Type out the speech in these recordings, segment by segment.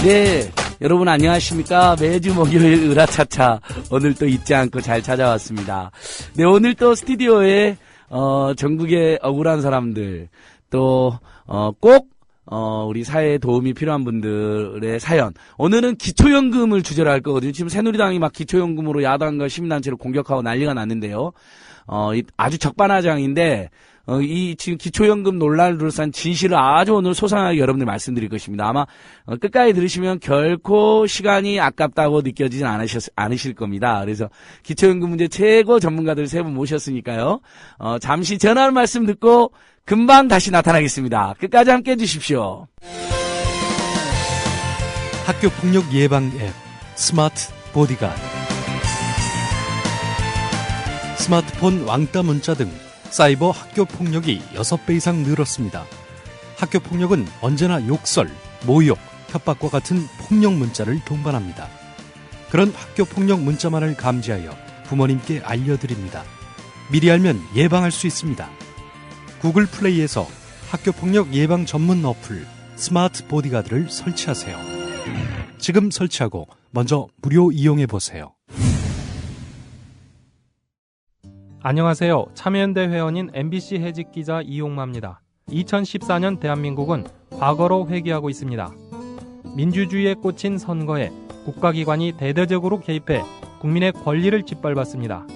네, 여러분 안녕하십니까? 매주 목요일 으라차차 오늘 또 잊지 않고 잘 찾아왔습니다. 네, 오늘 또 스튜디오에 전국의 억울한 사람들 또 꼭 우리 사회에 도움이 필요한 분들의 사연. 오늘은 기초연금을 주제로 할 거거든요. 지금 새누리당이 막 기초연금으로 야당과 시민단체를 공격하고 난리가 났는데요. 아주 적반하장인데 이 지금 기초연금 논란을 둘러싼 진실을 아주 오늘 소상하게 여러분들 말씀드릴 것입니다. 아마 끝까지 들으시면 결코 시간이 아깝다고 느껴지진 않으실 겁니다. 그래서 기초연금 문제 최고 전문가들 세 분 모셨으니까요. 잠시 전화 말씀 듣고 금방 다시 나타나겠습니다. 끝까지 함께 해주십시오. 학교폭력 예방 앱 스마트 보디가드. 스마트폰 왕따 문자 등 사이버 학교폭력이 6배 이상 늘었습니다. 학교폭력은 언제나 욕설, 모욕, 협박과 같은 폭력 문자를 동반합니다. 그런 학교폭력 문자만을 감지하여 부모님께 알려드립니다. 미리 알면 예방할 수 있습니다. 구글 플레이에서 학교폭력 예방 전문 어플 스마트 보디가드를 설치하세요. 지금 설치하고 먼저 무료 이용해보세요. 안녕하세요. 참여연대 회원인 MBC 해직기자 이용마입니다. 2014년 대한민국은 과거로 회귀하고 있습니다. 민주주의에 꽂힌 선거에 국가기관이 대대적으로 개입해 국민의 권리를 짓밟았습니다.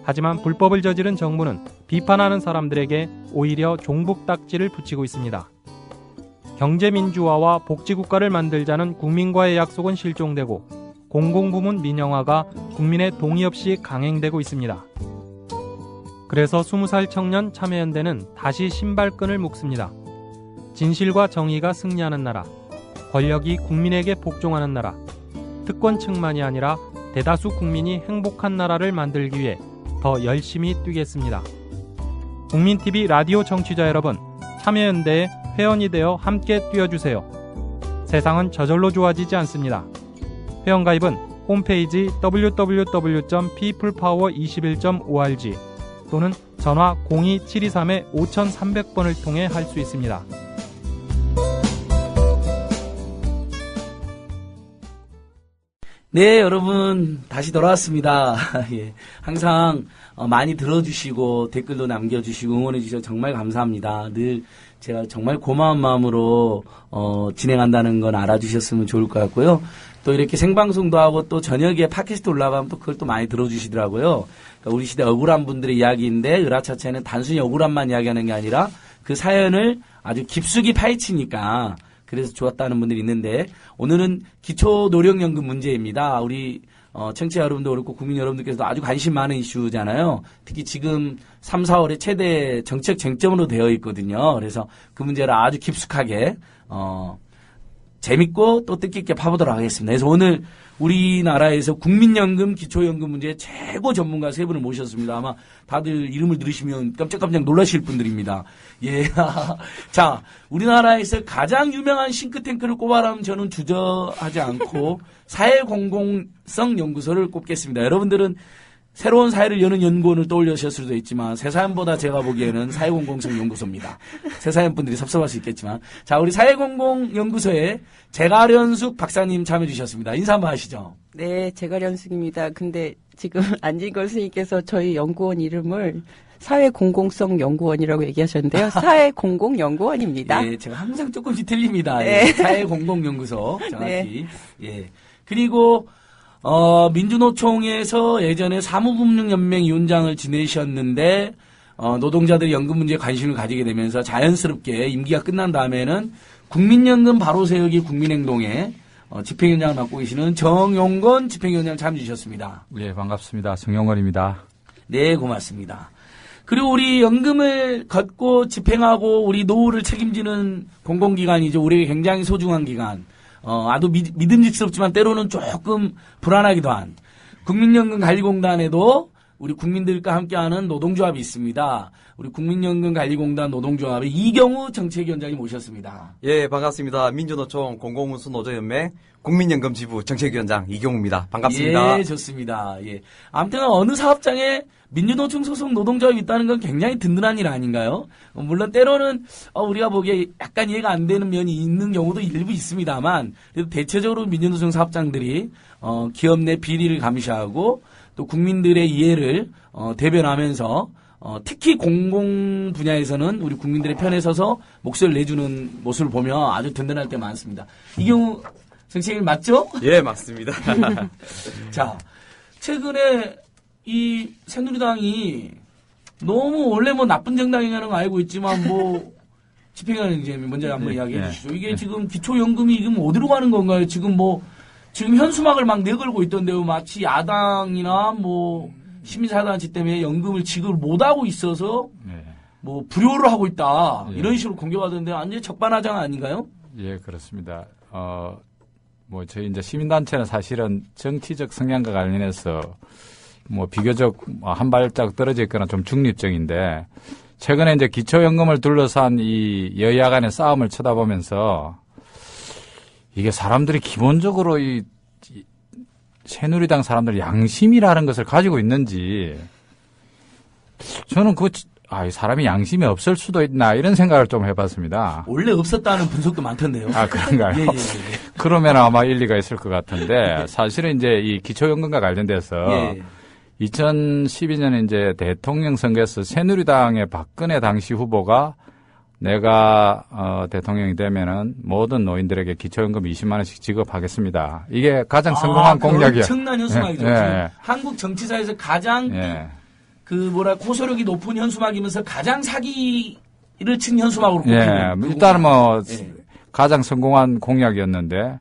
하지만 불법을 저지른 정부는 비판하는 사람들에게 오히려 종북딱지를 붙이고 있습니다. 경제민주화와 복지국가를 만들자는 국민과의 약속은 실종되고 공공부문 민영화가 국민의 동의 없이 강행되고 있습니다. 그래서 20살 청년 참여연대는 다시 신발끈을 묶습니다. 진실과 정의가 승리하는 나라, 권력이 국민에게 복종하는 나라, 특권층만이 아니라 대다수 국민이 행복한 나라를 만들기 위해 더 열심히 뛰겠습니다. 국민TV 라디오 청취자 여러분, 참여연대에 회원이 되어 함께 뛰어주세요. 세상은 저절로 좋아지지 않습니다. 회원가입은 홈페이지 www.peoplepower21.org 또는 전화 02-723-5300번을 통해 할 수 있습니다. 네, 여러분 다시 돌아왔습니다. 예, 항상 많이 들어주시고 댓글도 남겨주시고 응원해주셔서 정말 감사합니다. 늘 제가 정말 고마운 마음으로 진행한다는 건 알아주셨으면 좋을 것 같고요. 또 이렇게 생방송도 하고 또 저녁에 팟캐스트 올라가면 또 그걸 또 많이 들어주시더라고요. 그러니까 우리 시대 억울한 분들의 이야기인데 으라차차는 단순히 억울함만 이야기하는 게 아니라 그 사연을 아주 깊숙이 파헤치니까 그래서 좋았다는 분들이 있는데 오늘은 기초노령연금 문제입니다. 우리 청취자 여러분도 그렇고 국민 여러분들께서도 아주 관심 많은 이슈잖아요. 특히 지금 3, 4월에 최대 정책 쟁점으로 되어 있거든요. 그래서 그 문제를 아주 깊숙하게 재밌고 또 뜻깊게 파보도록 하겠습니다. 그래서 오늘 우리나라에서 국민연금, 기초연금 문제 최고 전문가 세 분을 모셨습니다. 아마 다들 이름을 들으시면 깜짝깜짝 놀라실 분들입니다. 예. 자, 우리나라에서 가장 유명한 싱크탱크를 꼽아라면 저는 주저하지 않고 사회공공성 연구소를 꼽겠습니다. 여러분들은 새로운 사회를 여는 연구원을 떠올리셨을 수도 있지만 새사연보다 제가 보기에는 사회공공성 연구소입니다. 새사연 분들이 섭섭할 수 있겠지만 자, 우리 사회공공연구소에 재가련숙 박사님 참여해 주셨습니다. 인사 한번 하시죠. 네, 재가련숙입니다. 근데 지금 안진걸 선생님께서 저희 연구원 이름을 사회공공성 연구원이라고 얘기하셨는데요. 사회공공연구원입니다. 예, 제가 항상 조금씩 틀립니다. 네. 예, 사회공공연구소 정확히. 네. 예. 그리고 민주노총에서 예전에 사무금융연맹 위원장을 지내셨는데, 노동자들의 연금 문제에 관심을 가지게 되면서 자연스럽게 임기가 끝난 다음에는 국민연금 바로 세우기 국민행동에 집행위원장을 맡고 계시는 정용건 집행위원장 참여해 주셨습니다. 네, 반갑습니다. 정용건입니다. 네, 고맙습니다. 그리고 우리 연금을 걷고 집행하고 우리 노후를 책임지는 공공기관이죠. 우리에게 굉장히 소중한 기관. 아주 믿음직스럽지만 때로는 조금 불안하기도 한 국민연금관리공단에도 우리 국민들과 함께하는 노동조합이 있습니다. 우리 국민연금관리공단 노동조합의 이경우 정책위원장님 모셨습니다. 예, 반갑습니다. 민주노총 공공운수노조연맹 국민연금지부 정책위원장 이경우입니다. 반갑습니다. 예, 좋습니다. 예. 아무튼 어느 사업장에 민주노총 소속 노동조합이 있다는 건 굉장히 든든한 일 아닌가요? 물론 때로는 우리가 보기에 약간 이해가 안 되는 면이 있는 경우도 일부 있습니다만 그래도 대체적으로 민주노총 사업장들이 기업 내 비리를 감시하고 또 국민들의 이해를 대변하면서 특히 공공 분야에서는 우리 국민들의 편에 서서 목소리를 내주는 모습을 보면 아주 든든할 때 많습니다. 이 경우 정책님 맞죠? 예, 맞습니다. 자, 최근에 이 새누리당이 너무 원래 뭐 나쁜 정당이라는 거 알고 있지만 뭐 집행하는 이제 먼저 한번 이야기해 주시죠. 이게 지금 기초연금이 지금 어디로 가는 건가요? 지금 현수막을 막 내걸고 있던데요. 마치 야당이나 뭐 시민사단체 때문에 연금을 지급을 못하고 있어서 뭐 불효를 하고 있다. 이런 식으로 공격하던데 완전히 적반하장 아닌가요? 예, 그렇습니다. 저희 이제 시민단체는 사실은 정치적 성향과 관련해서 비교적 한 발짝 떨어져 있거나 좀 중립적인데 최근에 이제 기초연금을 둘러싼 이 여야 간의 싸움을 쳐다보면서 이게 사람들이 기본적으로 이 새누리당 사람들 양심이라는 것을 가지고 있는지 저는 사람이 양심이 없을 수도 있나 이런 생각을 좀 해봤습니다. 원래 없었다는 분석도 많던데요. 아, 그런가요? 예. 그러면 아마 일리가 있을 것 같은데 사실은 이제 이 기초연금과 관련돼서 2012년에 이제 대통령 선거에서 새누리당의 박근혜 당시 후보가 내가 대통령이 되면은 모든 노인들에게 기초연금 20만 원씩 지급하겠습니다. 이게 가장 성공한 공약이에요. 엄청난 현수막이죠. 한국 정치사에서 가장 고소력이 높은 현수막이면서 가장 사기를 친 현수막으로 꼽히는. 일단은 가장 성공한 공약이었는데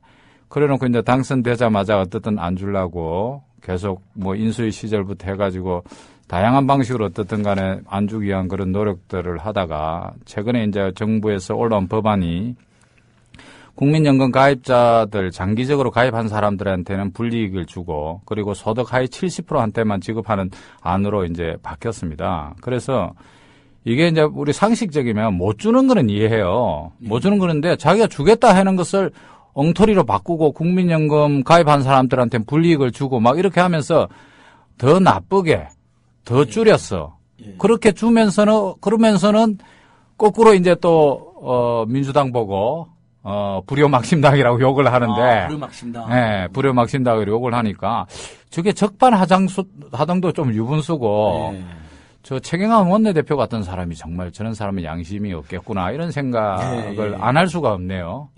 그래놓고 이제 당선되자마자 어떻든 안 주려고 계속 인수위 시절부터 해가지고 다양한 방식으로 어떻든 간에 안 주기 위한 그런 노력들을 하다가 최근에 이제 정부에서 올라온 법안이 국민연금 가입자들 장기적으로 가입한 사람들한테는 불이익을 주고 그리고 소득 하위 70%한테만 지급하는 안으로 이제 바뀌었습니다. 그래서 이게 이제 우리 상식적이면 못 주는 거는 이해해요. 못 주는 거는데 자기가 주겠다 하는 것을 엉터리로 바꾸고 국민연금 가입한 사람들한테 불이익을 주고 막 이렇게 하면서 더 나쁘게 더 줄였어. 그렇게 그러면서는 거꾸로 이제 또 민주당 보고 불효막심당이라고 욕을 하는데 불효막심당. 네, 불효막심당으로 욕을 하니까 저게 적반하장도 좀 유분수고 저 최경환 원내대표 같은 사람이 정말 저런 사람은 양심이 없겠구나 이런 생각을 안 할 수가 없네요.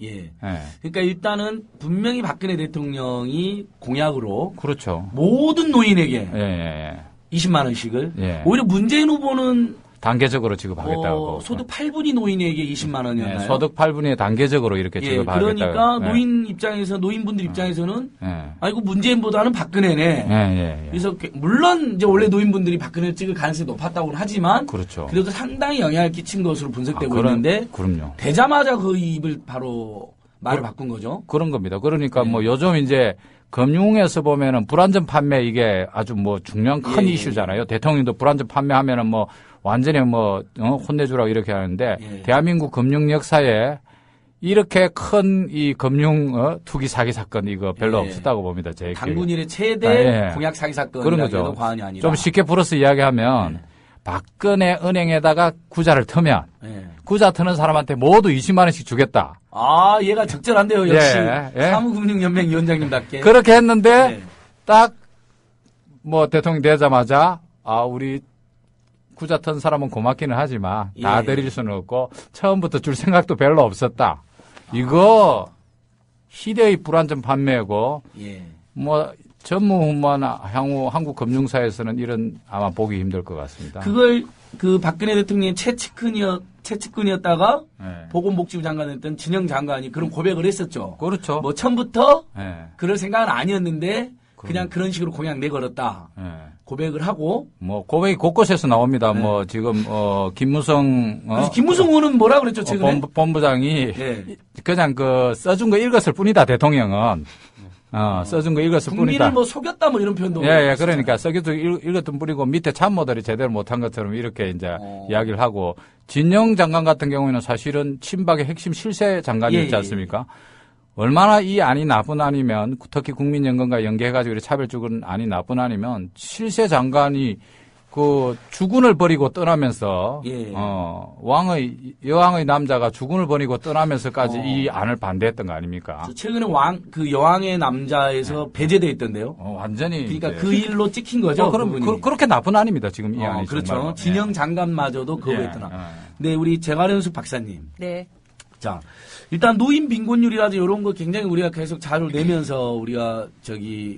그러니까 일단은 분명히 박근혜 대통령이 공약으로 그렇죠. 모든 노인에게 20만 원씩을 오히려 문재인 후보는 단계적으로 지급하겠다고. 소득 8분위 노인에게 20만 원이었나요? 소득 8분위에 단계적으로 이렇게 지급하겠다고. 그러니까 노인분들 입장에서는 아이고 문재인보다는 박근혜네. 그래서 물론 이제 원래 노인분들이 박근혜를 찍을 가능성이 높았다고는 하지만 그렇죠. 그래도 상당히 영향을 끼친 것으로 분석되고 있는데 그럼요. 되자마자 그 입을 바로 말을 바꾼 거죠. 그런 겁니다. 그러니까 요즘 이제 금융에서 보면은 불안전 판매 이게 아주 중요한 큰 이슈잖아요. 대통령도 불안전 판매하면은 완전히 혼내주라고 이렇게 하는데 대한민국 금융 역사에 이렇게 큰 이 금융 투기 사기 사건 이거 별로 없었다고 봅니다. 제 당군 이래 최대 공약 사기 사건 그런 거죠. 과언이 아니다. 좀 쉽게 풀어서 이야기하면 박근혜 은행에다가 구자를 트면 구자 트는 사람한테 모두 20만 원씩 주겠다. 아, 얘가 적절한데요. 역시 사무금융연맹 위원장님답게. 그렇게 했는데 딱 대통령 되자마자 우리 구자 튼 사람은 고맙기는 하지만 다 드릴 수는 없고 처음부터 줄 생각도 별로 없었다. 이거 시대의 불안전 판매고 전무후무한 향후 한국 금융사에서는 이런 아마 보기 힘들 것 같습니다. 그걸 박근혜 대통령의 최측근이었다가 보건복지부 장관이었던 진영 장관이 그런 고백을 했었죠. 그렇죠. 처음부터 그럴 생각은 아니었는데 그냥 그런 식으로 공약 내걸었다. 고백을 하고. 고백이 곳곳에서 나옵니다. 지금, 김무성, 김무성 의원은 뭐라 그랬죠, 최근에? 본부장이 그냥 써준 거 읽었을 뿐이다, 대통령은. 써준 거 읽었을 국민을 뿐이다. 뭐 속였다 뭐 이런 표현도. 예, 그러니까 써기도 읽었던 뿐이고 밑에 참모들이 제대로 못한 것처럼 이렇게 이제 이야기를 하고 진영 장관 같은 경우에는 사실은 친박의 핵심 실세 장관이 있지 않습니까? 얼마나 이 안이 나쁜 안이면 특히 국민연금과 연계해가지고 이렇게 차별적인 안이 나쁜 안이면 실세 장관이 그 주군을 버리고 떠나면서 여왕의 남자가 주군을 버리고 떠나면서까지 이 안을 반대했던 거 아닙니까? 최근에 여왕의 남자에서 배제돼 있던데요. 완전히 그러니까 그 일로 찍힌 거죠. 그렇게 나쁜 안입니다. 지금 이 안이 그렇죠. 정말로. 진영 장관마저도 그거 했더라. 네, 우리 재활연수 박사님. 네. 자, 일단 노인 빈곤율이라든지 이런 거 굉장히 우리가 계속 자료를 내면서 우리가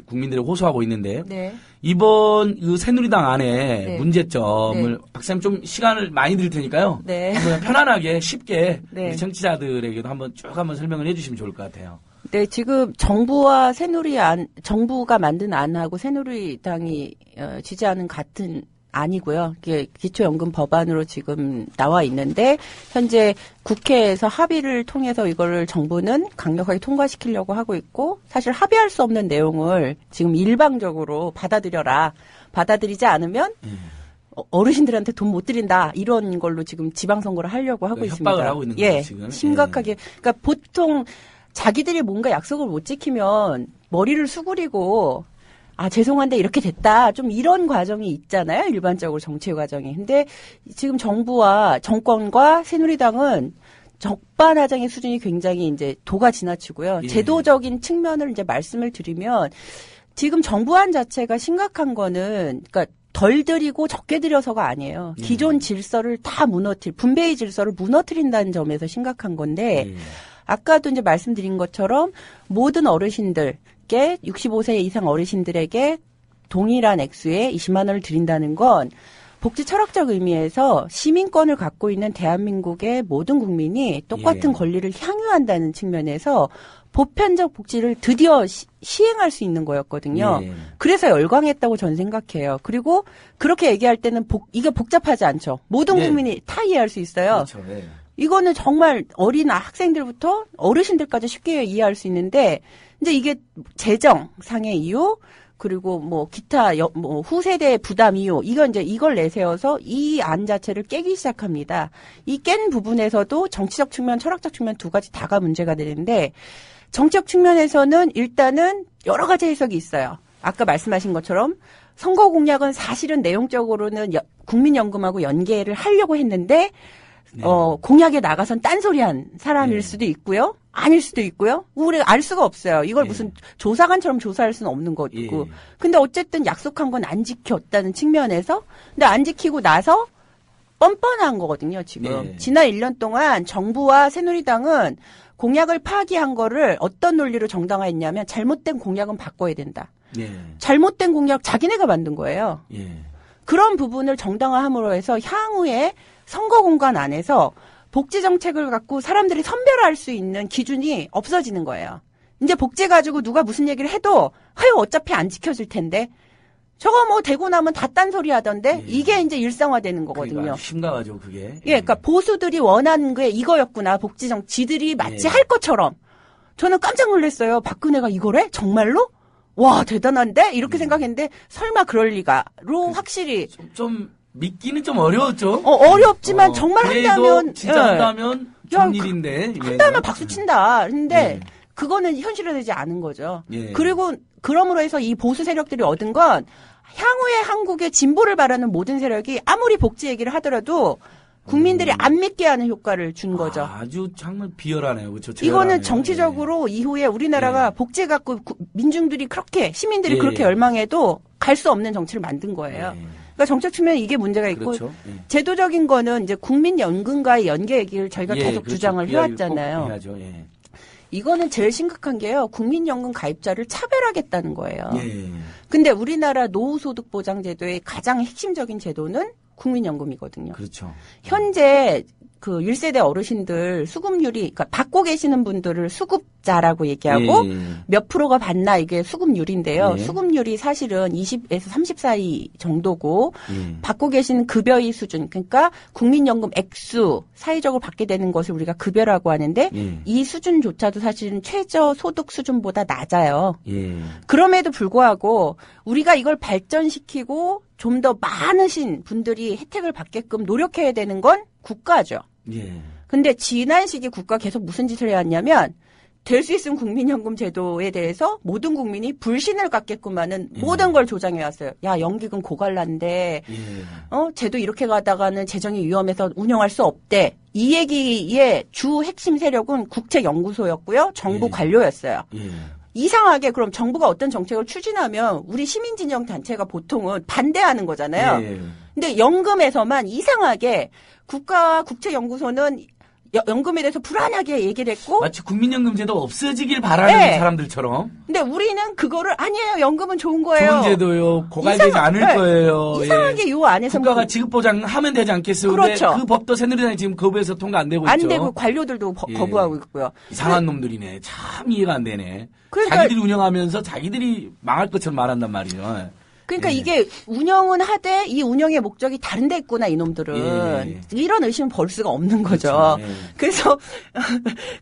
국민들이 호소하고 있는데 네. 이번 그 새누리당 안에 문제점을 박사님 좀 시간을 많이 드릴 테니까요. 네. 한번 편안하게 쉽게 네. 우리 청취자들에게도 한번 쭉 한번 설명을 해주시면 좋을 것 같아요. 네, 지금 정부가 만든 안하고 새누리당이 지지하는 같은 아니고요. 이게 기초연금 법안으로 지금 나와 있는데 현재 국회에서 합의를 통해서 이거를 정부는 강력하게 통과시키려고 하고 있고 사실 합의할 수 없는 내용을 지금 일방적으로 받아들이지 않으면 어르신들한테 돈 못 드린다 이런 걸로 지금 지방선거를 하려고 하고 있습니다. 협박을 하고 있는 거예요, 지금. 심각하게. 그러니까 보통 자기들이 뭔가 약속을 못 지키면 머리를 수그리고 죄송한데 이렇게 됐다. 좀 이런 과정이 있잖아요. 일반적으로 정치 과정이. 근데 지금 정권과 새누리당은 적반하장의 수준이 굉장히 이제 도가 지나치고요. 제도적인 측면을 이제 말씀을 드리면 지금 정부안 자체가 심각한 거는 그러니까 덜 들이고 적게 들여서가 아니에요. 기존 질서를 다 분배의 질서를 무너뜨린다는 점에서 심각한 건데 아까도 이제 말씀드린 것처럼 모든 어르신들 65세 이상 어르신들에게 동일한 액수의 20만 원을 드린다는 건 복지 철학적 의미에서 시민권을 갖고 있는 대한민국의 모든 국민이 똑같은 권리를 향유한다는 측면에서 보편적 복지를 드디어 시행할 수 있는 거였거든요. 그래서 열광했다고 저는 생각해요. 그리고 그렇게 얘기할 때는 이게 복잡하지 않죠. 모든 국민이 다 이해할 수 있어요. 그렇죠. 이거는 정말 어린 학생들부터 어르신들까지 쉽게 이해할 수 있는데 이제 이게 재정상의 이유 그리고 뭐 기타 후세대 부담 이유 이걸 내세워서 이 안 자체를 깨기 시작합니다. 이 깬 부분에서도 정치적 측면, 철학적 측면 두 가지 다가 문제가 되는데 정치적 측면에서는 일단은 여러 가지 해석이 있어요. 아까 말씀하신 것처럼 선거 공약은 사실은 내용적으로는 국민연금하고 연계를 하려고 했는데 공약에 나가선 딴소리한 사람일 수도 있고요. 아닐 수도 있고요. 우리가 알 수가 없어요. 이걸 무슨 조사관처럼 조사할 수는 없는 거고. 근데 어쨌든 약속한 건 안 지켰다는 측면에서 근데 안 지키고 나서 뻔뻔한 거거든요, 지금. 지난 1년 동안 정부와 새누리당은 공약을 파기한 거를 어떤 논리로 정당화했냐면 잘못된 공약은 바꿔야 된다. 잘못된 공약 자기네가 만든 거예요. 그런 부분을 정당화함으로 해서 향후에 선거 공간 안에서 복지 정책을 갖고 사람들이 선별할 수 있는 기준이 없어지는 거예요. 이제 복지 가지고 누가 무슨 얘기를 해도 어차피 안 지켜질 텐데 저거 뭐 되고 나면 다 딴소리 하던데 이게 이제 일상화되는 거거든요. 심각하죠, 그게. 그러니까 보수들이 원하는 게 이거였구나. 복지 지들이 마치 할 것처럼. 저는 깜짝 놀랐어요. 박근혜가 이거래? 정말로? 와, 대단한데? 이렇게 생각했는데 설마 그럴 리가로 확실히 좀 믿기는 좀 어려웠죠. 어렵지만 정말 한다면 진짜 한다면 좋은 일인데 한다면 박수 친다. 근데 그거는 현실화되지 않은 거죠. 그리고 그러므로 해서 이 보수 세력들이 얻은 건 향후의 한국의 진보를 바라는 모든 세력이 아무리 복지 얘기를 하더라도 국민들이 안 믿게 하는 효과를 준 거죠. 아주 정말 비열하네요. 그렇죠? 이거는 정치적으로 이후에 우리나라가 복지 갖고 민중들이 그렇게 시민들이 그렇게 열망해도 갈 수 없는 정치를 만든 거예요. 그러니까 정책 측면에 이게 문제가 있고 제도적인 거는 이제 국민연금과의 연계 얘기를 저희가 계속 주장을 해왔잖아요. 이거는 제일 심각한 게요. 국민연금 가입자를 차별하겠다는 거예요. 근데 우리나라 노후소득보장제도의 가장 핵심적인 제도는 국민연금이거든요. 그렇죠. 현재 그 1세대 어르신들 수급률이, 그러니까 받고 계시는 분들을 수급자라고 얘기하고 예. 몇 프로가 받나 이게 수급률인데요. 예. 수급률이 사실은 20에서 30 사이 정도고 예. 받고 계시는 급여의 수준, 그러니까 국민연금 액수 사회적으로 받게 되는 것을 우리가 급여라고 하는데 예. 이 수준조차도 사실은 최저 소득 수준보다 낮아요. 예. 그럼에도 불구하고 우리가 이걸 발전시키고 좀 더 많으신 분들이 혜택을 받게끔 노력해야 되는 건 국가죠. 예. 근데 지난 시기 국가 계속 무슨 짓을 해왔냐면 될 수 있으면 국민연금 제도에 대해서 모든 국민이 불신을 갖게끔 하는 모든 걸 조장해왔어요. 야, 연기금 고갈난데 예. 제도 이렇게 가다가는 재정이 위험해서 운영할 수 없대. 이 얘기의 주 핵심 세력은 국책연구소였고요. 정부 예. 관료였어요. 예. 이상하게 그럼 정부가 어떤 정책을 추진하면 우리 시민진영 단체가 보통은 반대하는 거잖아요. 예. 근데 연금에서만 이상하게 국책연구소는 연금에 대해서 불안하게 얘기를 했고, 마치 국민연금제도 없어지길 바라는 네. 사람들처럼. 근데 우리는 그거를 아니에요. 연금은 좋은 거예요. 좋은 제도요. 고갈되지 않을 네. 거예요. 이상하게 예. 요 안에서 국가가 지급보장하면 되지 않겠어요? 그렇죠. 근데 그 법도 새누리당이 지금 거부해서 통과 안 되고 안 있죠. 되고 관료들도 예. 거부하고 있고요. 이상한 놈들이네. 참 이해가 안 되네. 그러니까- 자기들이 운영하면서 자기들이 망할 것처럼 말한단 말이에요. 그러니까 예. 이게 운영은 하되 이 운영의 목적이 다른 데 있구나 이놈들은. 예. 이런 의심은 벌 수가 없는 거죠. 그렇죠. 예. 그래서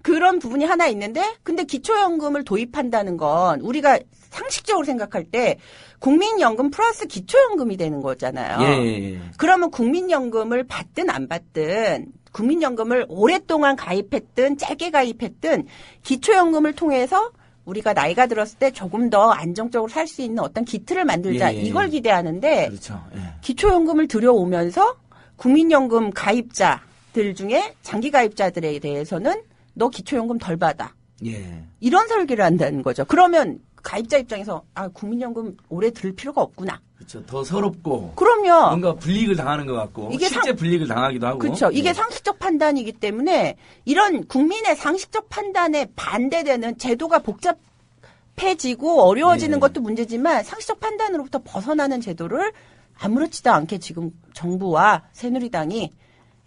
그런 부분이 하나 있는데 근데 기초연금을 도입한다는 건 우리가 상식적으로 생각할 때 국민연금 플러스 기초연금이 되는 거잖아요. 예. 그러면 국민연금을 받든 안 받든 국민연금을 오랫동안 가입했든 짧게 가입했든 기초연금을 통해서 우리가 나이가 들었을 때 조금 더 안정적으로 살 수 있는 어떤 기틀을 만들자 예. 이걸 기대하는데 그렇죠. 예. 기초연금을 들여오면서 국민연금 가입자들 중에 장기 가입자들에 대해서는 너 기초연금 덜 받아. 예. 이런 설계를 한다는 거죠. 그러면 가입자 입장에서 국민연금 오래 들 필요가 없구나. 그렇죠. 더 서럽고 그럼요. 뭔가 불이익을 당하는 것 같고 이게 실제 불이익을 당하기도 하고. 그렇죠. 이게 예. 상식적 판단이기 때문에 이런 국민의 상식적 판단에 반대되는 제도가 복잡해지고 어려워지는 예. 것도 문제지만 상식적 판단으로부터 벗어나는 제도를 아무렇지도 않게 지금 정부와 새누리당이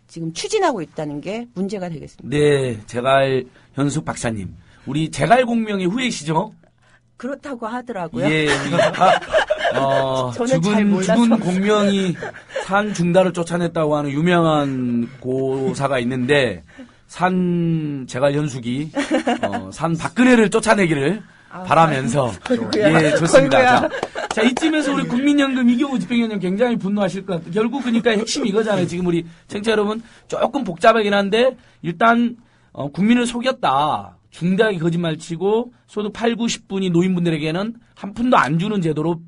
지금 추진하고 있다는 게 문제가 되겠습니다. 네, 제갈 현숙 박사님. 우리 제갈 공명의 후예시죠? 그렇다고 하더라고요. 예, 저는 잘 몰라서. 죽은 공명이 산 중달을 쫓아냈다고 하는 유명한 고사가 있는데, 제갈 현숙이, 산 박근혜를 쫓아내기를 바라면서. 아이고야. 예, 좋습니다. 아이고야. 자, 이쯤에서 우리 국민연금 이경우 집행위원장 굉장히 분노하실 것 같아요. 결국 그러니까 핵심이 이거잖아요. 지금 우리 청취자 여러분 조금 복잡하긴 한데, 일단, 국민을 속였다. 중대하게 거짓말치고 소득 8, 90분이 노인분들에게는 한 푼도 안 주는 제도로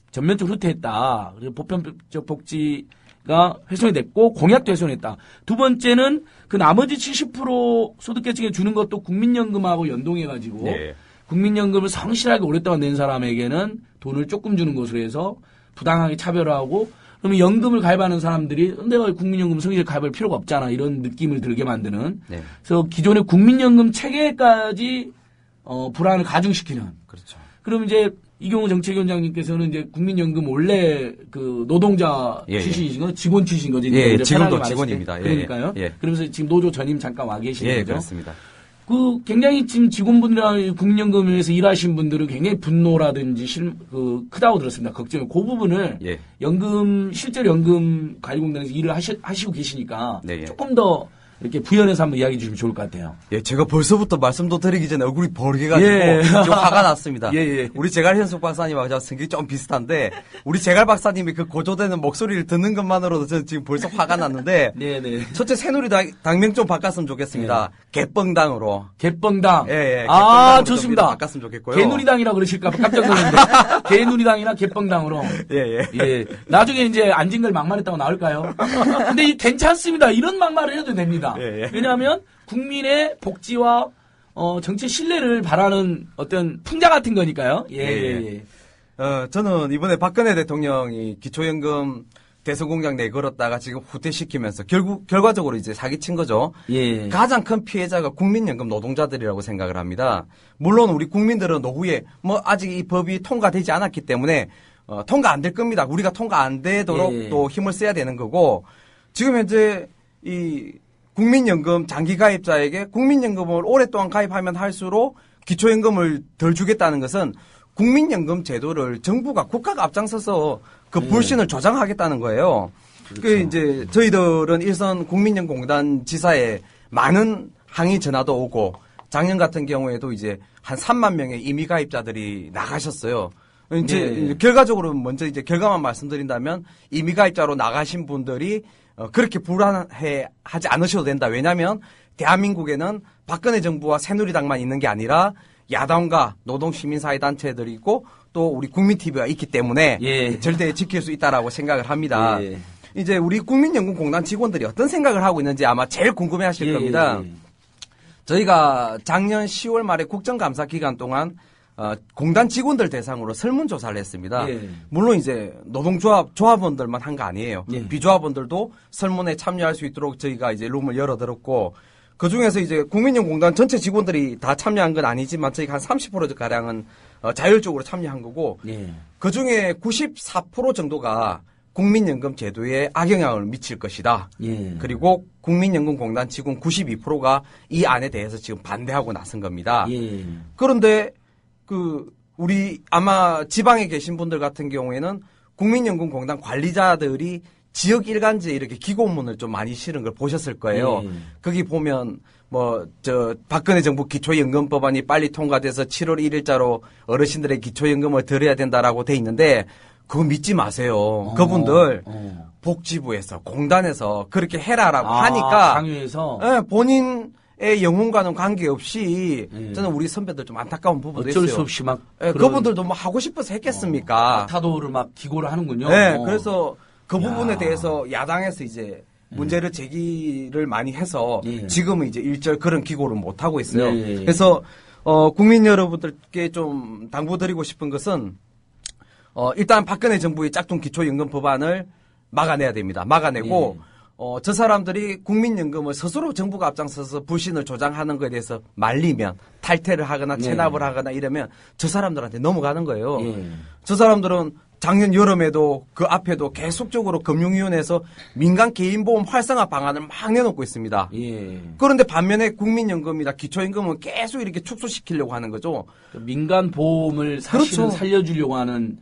전면적으로 후퇴했다. 그리고 보편적 복지가 훼손이 됐고 공약도 훼손했다. 두 번째는 그 나머지 70% 소득계층에 주는 것도 국민연금하고 연동해가지고 네. 국민연금을 성실하게 오랫동안 낸 사람에게는 돈을 조금 주는 것으로 해서 부당하게 차별하고 그러면 연금을 가입하는 사람들이 내가 국민연금 성실히 가입할 필요가 없잖아. 이런 느낌을 들게 만드는. 네. 그래서 기존의 국민연금 체계까지 불안을 가중시키는. 그렇죠. 그럼 이제 이경우 정책위원장님께서는 이제 국민연금 원래 그 노동자 예, 출신이신 거, 직원 출신 거지. 예, 이제 지금도 편하게 말했을 직원입니다. 때. 예, 그러니까요. 예. 그러면서 지금 노조 전임 잠깐 와 계시는 예, 거죠. 그렇습니다. 그 굉장히 지금 직원분들이랑 국민연금에서 일하신 분들은 굉장히 분노라든지 크다고 들었습니다. 걱정이. 그 부분을 예. 실제로 연금 관리공단에서 일을 하시고 계시니까 네, 예. 조금 더 이렇게 부연해서 한번 이야기해 주시면 좋을 것 같아요. 예, 제가 벌써부터 말씀도 드리기 전에 얼굴이 벌게가지고 예. 좀 화가 났습니다. 예, 예. 우리 제갈 현숙 박사님하고 제가 성격이 좀 비슷한데 우리 제갈 박사님이 그 고조되는 목소리를 듣는 것만으로도 저는 지금 벌써 화가 났는데 네네. 첫째 새누리당 당명 좀 바꿨으면 좋겠습니다. 개뻥당으로. 개뻥당. 예, 예. 아, 개뻥당으로 좋습니다. 좀 바꿨으면 좋겠고요. 개누리당이라고 그러실까 봐 깜짝 놀랐는데. 개누리당이나 개뻥당으로. 예, 예. 예. 나중에 이제 앉은 걸 막말했다고 나올까요? 근데 괜찮습니다. 이런 막말을 해도 됩니다. 예, 예. 왜냐하면 국민의 복지와 정치 신뢰를 바라는 어떤 풍자 같은 거니까요. 예, 예, 예. 저는 이번에 박근혜 대통령이 기초연금 대선공약 내걸었다가 지금 후퇴시키면서 결과적으로 이제 사기친 거죠. 예. 가장 큰 피해자가 국민연금 노동자들이라고 생각을 합니다. 물론 우리 국민들은 노후에 아직 이 법이 통과되지 않았기 때문에 통과 안 될 겁니다. 우리가 통과 안 되도록 예. 또 힘을 써야 되는 거고 지금 현재 이 국민연금 장기 가입자에게 국민연금을 오랫동안 가입하면 할수록 기초연금을 덜 주겠다는 것은 국민연금 제도를 정부가 국가가 앞장서서 그 불신을 조장하겠다는 거예요. 그 이제 저희들은 일선 국민연금공단 지사에 많은 항의 전화도 오고 작년 같은 경우에도 이제 한 3만 명의 임의 가입자들이 나가셨어요. 이제 결과적으로 먼저 이제 결과만 말씀드린다면 임의 가입자로 나가신 분들이 그렇게 불안해 하지 않으셔도 된다. 왜냐하면 대한민국에는 박근혜 정부와 새누리당만 있는 게 아니라 야당과 노동시민사회단체들이 있고 또 우리 국민TV가 있기 때문에 절대 지킬 수 있다라고 생각을 합니다. 이제 우리 국민연금공단 직원들이 어떤 생각을 하고 있는지 아마 제일 궁금해하실 겁니다. 저희가 작년 10월 말에 국정감사 기간 동안 공단 직원들 대상으로 설문조사를 했습니다. 물론 이제 조합원들만 한 거 아니에요. 비조합원들도 설문에 참여할 수 있도록 저희가 이제 룸을 열어드렸고 그 중에서 이제 국민연금공단 전체 직원들이 다 참여한 건 아니지만 저희가 한 30% 가량은 자율적으로 참여한 거고 그 중에 94% 정도가 국민연금 제도에 악영향을 미칠 것이다. 그리고 국민연금공단 직원 92%가 이 안에 대해서 지금 반대하고 나선 겁니다. 그런데 우리 아마 지방에 계신 분들 같은 경우에는 국민연금공단 관리자들이 지역 일간지에 이렇게 기고문을 좀 많이 실은 걸 보셨을 거예요. 거기 보면 박근혜 정부 기초연금법안이 빨리 통과돼서 7월 1일자로 어르신들의 기초연금을 드려야 된다라고 돼 있는데 그거 믿지 마세요. 그분들 복지부에서 공단에서 그렇게 해라라고 하니까 강요해서 본인의 영혼과는 관계없이 저는 우리 선배들 좀 안타까운 부분도 있어요. 어쩔 수 없이 막 그분들도 뭐 하고 싶어서 했겠습니까? 타도를 막 기고를 하는군요. 그래서 그 부분에 대해서 야당에서 이제 문제를 제기를 많이 해서 지금은 이제 일절 그런 기고를 못 하고 있어요. 그래서 국민 여러분들께 좀 당부드리고 싶은 것은 일단 박근혜 정부의 짝퉁 기초연금 법안을 막아내야 됩니다. 막아내고 저 사람들이 국민연금을 스스로 정부가 앞장서서 불신을 조장하는 것에 대해서 말리면 탈퇴를 하거나 체납을 하거나 이러면 저 사람들한테 넘어가는 거예요. 저 사람들은 작년 여름에도 그 앞에도 계속적으로 금융위원회에서 민간 개인보험 활성화 방안을 막 내놓고 있습니다. 그런데 반면에 국민연금이나 기초연금은 계속 이렇게 축소시키려고 하는 거죠. 민간 보험을 사실은 살려주려고 하는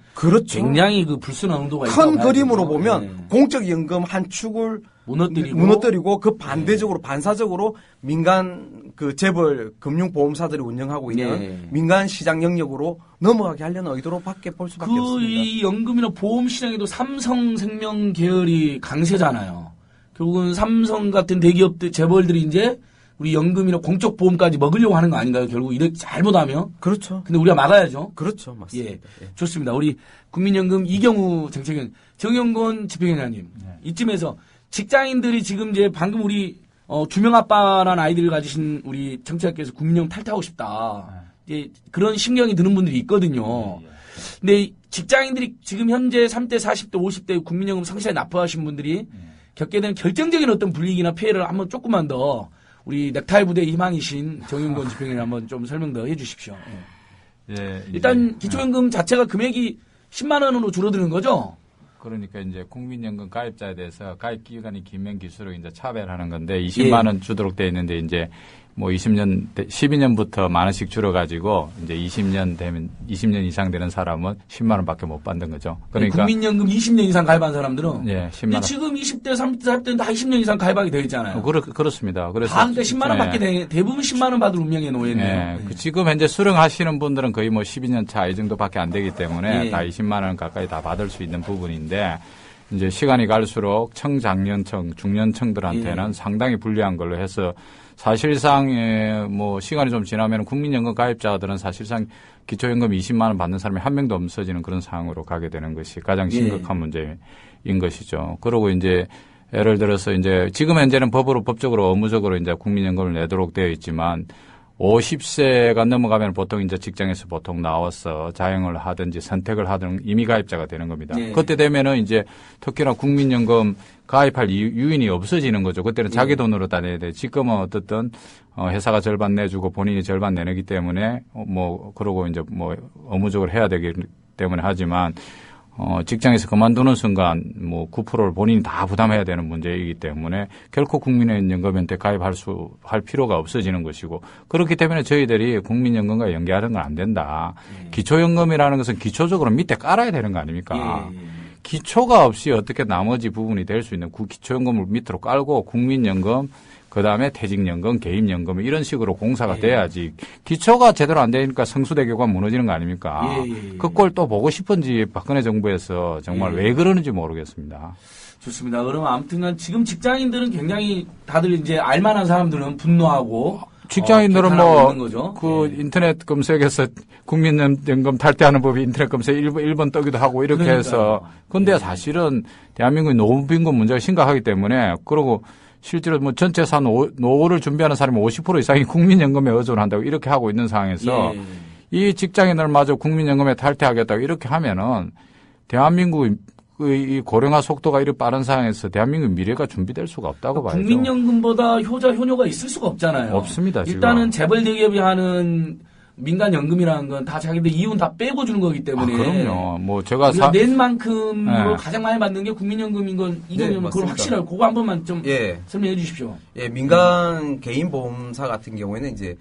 굉장히 그 불순한 의도가 있다고 큰 그림으로 보면 공적연금 한 축을 무너뜨리고 그 반대적으로 반사적으로 민간 그 재벌 금융보험사들이 운영하고 있는 민간 시장 영역으로 넘어가게 하려는 의도로밖에 볼 수밖에 없습니다. 이 연금이나 보험 시장에도 삼성생명 계열이 강세잖아요. 결국은 삼성 같은 대기업들 재벌들이 이제 우리 연금이나 공적 보험까지 먹으려고 하는 거 아닌가요? 결국 이렇게 잘못하면. 그렇죠. 근데 우리가 막아야죠. 그렇죠, 맞습니다. 좋습니다. 우리 국민연금 이경우 정책위원, 정영건 집행위원장님 이쯤에서 직장인들이 지금 이제 방금 우리 주명 아빠라는 아이들을 가지신 우리 정치학교에서 국민연금 탈퇴하고 싶다. 이제 그런 심경이 드는 분들이 있거든요. 근데 직장인들이 지금 현재 3대, 40대, 50대 국민연금 상시에 납부하신 분들이 겪게 되는 결정적인 어떤 불이익이나 피해를 한번 조금만 더 우리 넥타이 부대의 희망이신 정영건 집행위원님 한번 좀 설명 더 해 주십시오. 일단 기초연금 자체가 금액이 10만 원으로 줄어드는 거죠? 그러니까 이제 국민연금 가입자에 대해서 가입 기간이 길면 길수록 이제 차별하는 건데 20만 원 주도록 돼 있는데 이제 뭐 12년부터 만 원씩 줄어가지고 이제 20년 이상 되는 사람은 10만 원밖에 못 받는 거죠. 그러니까 국민연금 20년 이상 가입한 사람들은 10만 원. 지금 20대, 30대, 40대는 다 20년 이상 가입하게 되어 있잖아요. 그렇습니다. 그래서 다 그러니까 10만 원밖에 대부분 10만 원 받을 운명에 놓였네요. 지금 현재 수령하시는 분들은 거의 뭐 12년 차 이 정도밖에 안 되기 때문에 다 20만 원 가까이 다 받을 수 있는 부분인데 이제 시간이 갈수록 청장년층, 중년층들한테는 상당히 불리한 걸로 해서 사실상 뭐 시간이 좀 지나면 국민연금 가입자들은 사실상 기초연금 20만 원 받는 사람이 한 명도 없어지는 그런 상황으로 가게 되는 것이 가장 심각한 문제인 것이죠. 그리고 이제 예를 들어서 이제 지금 현재는 법적으로 의무적으로 이제 국민연금을 내도록 되어 있지만 50세가 넘어가면 보통 이제 직장에서 보통 나와서 자영을 하든지 선택을 하든 임의 가입자가 되는 겁니다. 그때 되면은 이제 특히나 국민연금 가입할 유인이 없어지는 거죠. 그때는 자기 돈으로 다 내야 돼. 지금은 어떻든 회사가 절반 내주고 본인이 절반 내기 때문에 뭐 그러고 이제 뭐 의무적으로 해야 되기 때문에 하지만 직장에서 그만두는 순간 뭐 9%를 본인이 다 부담해야 되는 문제이기 때문에 결코 국민연금한테 가입할 필요가 없어지는 것이고 그렇기 때문에 저희들이 국민연금과 연계하는 건 안 된다. 기초연금이라는 것은 기초적으로 밑에 깔아야 되는 거 아닙니까? 기초가 없이 어떻게 나머지 부분이 될 수 있는 기초연금을 밑으로 깔고 국민연금 그다음에 퇴직연금, 개인연금 이런 식으로 공사가 돼야지 기초가 제대로 안 되니까 성수대교가 무너지는 거 아닙니까? 그 꼴 또 보고 싶은지 박근혜 정부에서 정말 왜 그러는지 모르겠습니다. 좋습니다. 그러면 아무튼간 지금 직장인들은 굉장히 다들 이제 알만한 사람들은 분노하고 직장인들은 예. 인터넷 검색에서 국민연금 탈퇴하는 법이 인터넷 검색 1번 뜨기도 하고 이렇게 그러니까요. 해서 근데 사실은 대한민국의 노후빈곤 문제가 심각하기 때문에 그리고 실제로 뭐 전체 산 노후를 준비하는 사람이 50% 이상이 국민연금에 의존한다고 이렇게 하고 있는 상황에서 이 직장인들마저 국민연금에 탈퇴하겠다고 이렇게 하면은 대한민국의 이 고령화 속도가 이렇게 빠른 상황에서 대한민국 미래가 준비될 수가 없다고 봐야죠. 국민연금보다 효자효녀가 있을 수가 없잖아요. 없습니다. 일단은 재벌 대기업이 하는 민간연금이라는 건 다 자기들 이윤 다 빼고 주는 거기 때문에. 그럼요. 뭐 제가 낸 만큼으로 가장 많이 받는 게 국민연금인 건 이거는 그걸 확실하고 그거 한 번만 좀 설명해 주십시오. 예, 민간 개인 보험사 같은 경우에는 이제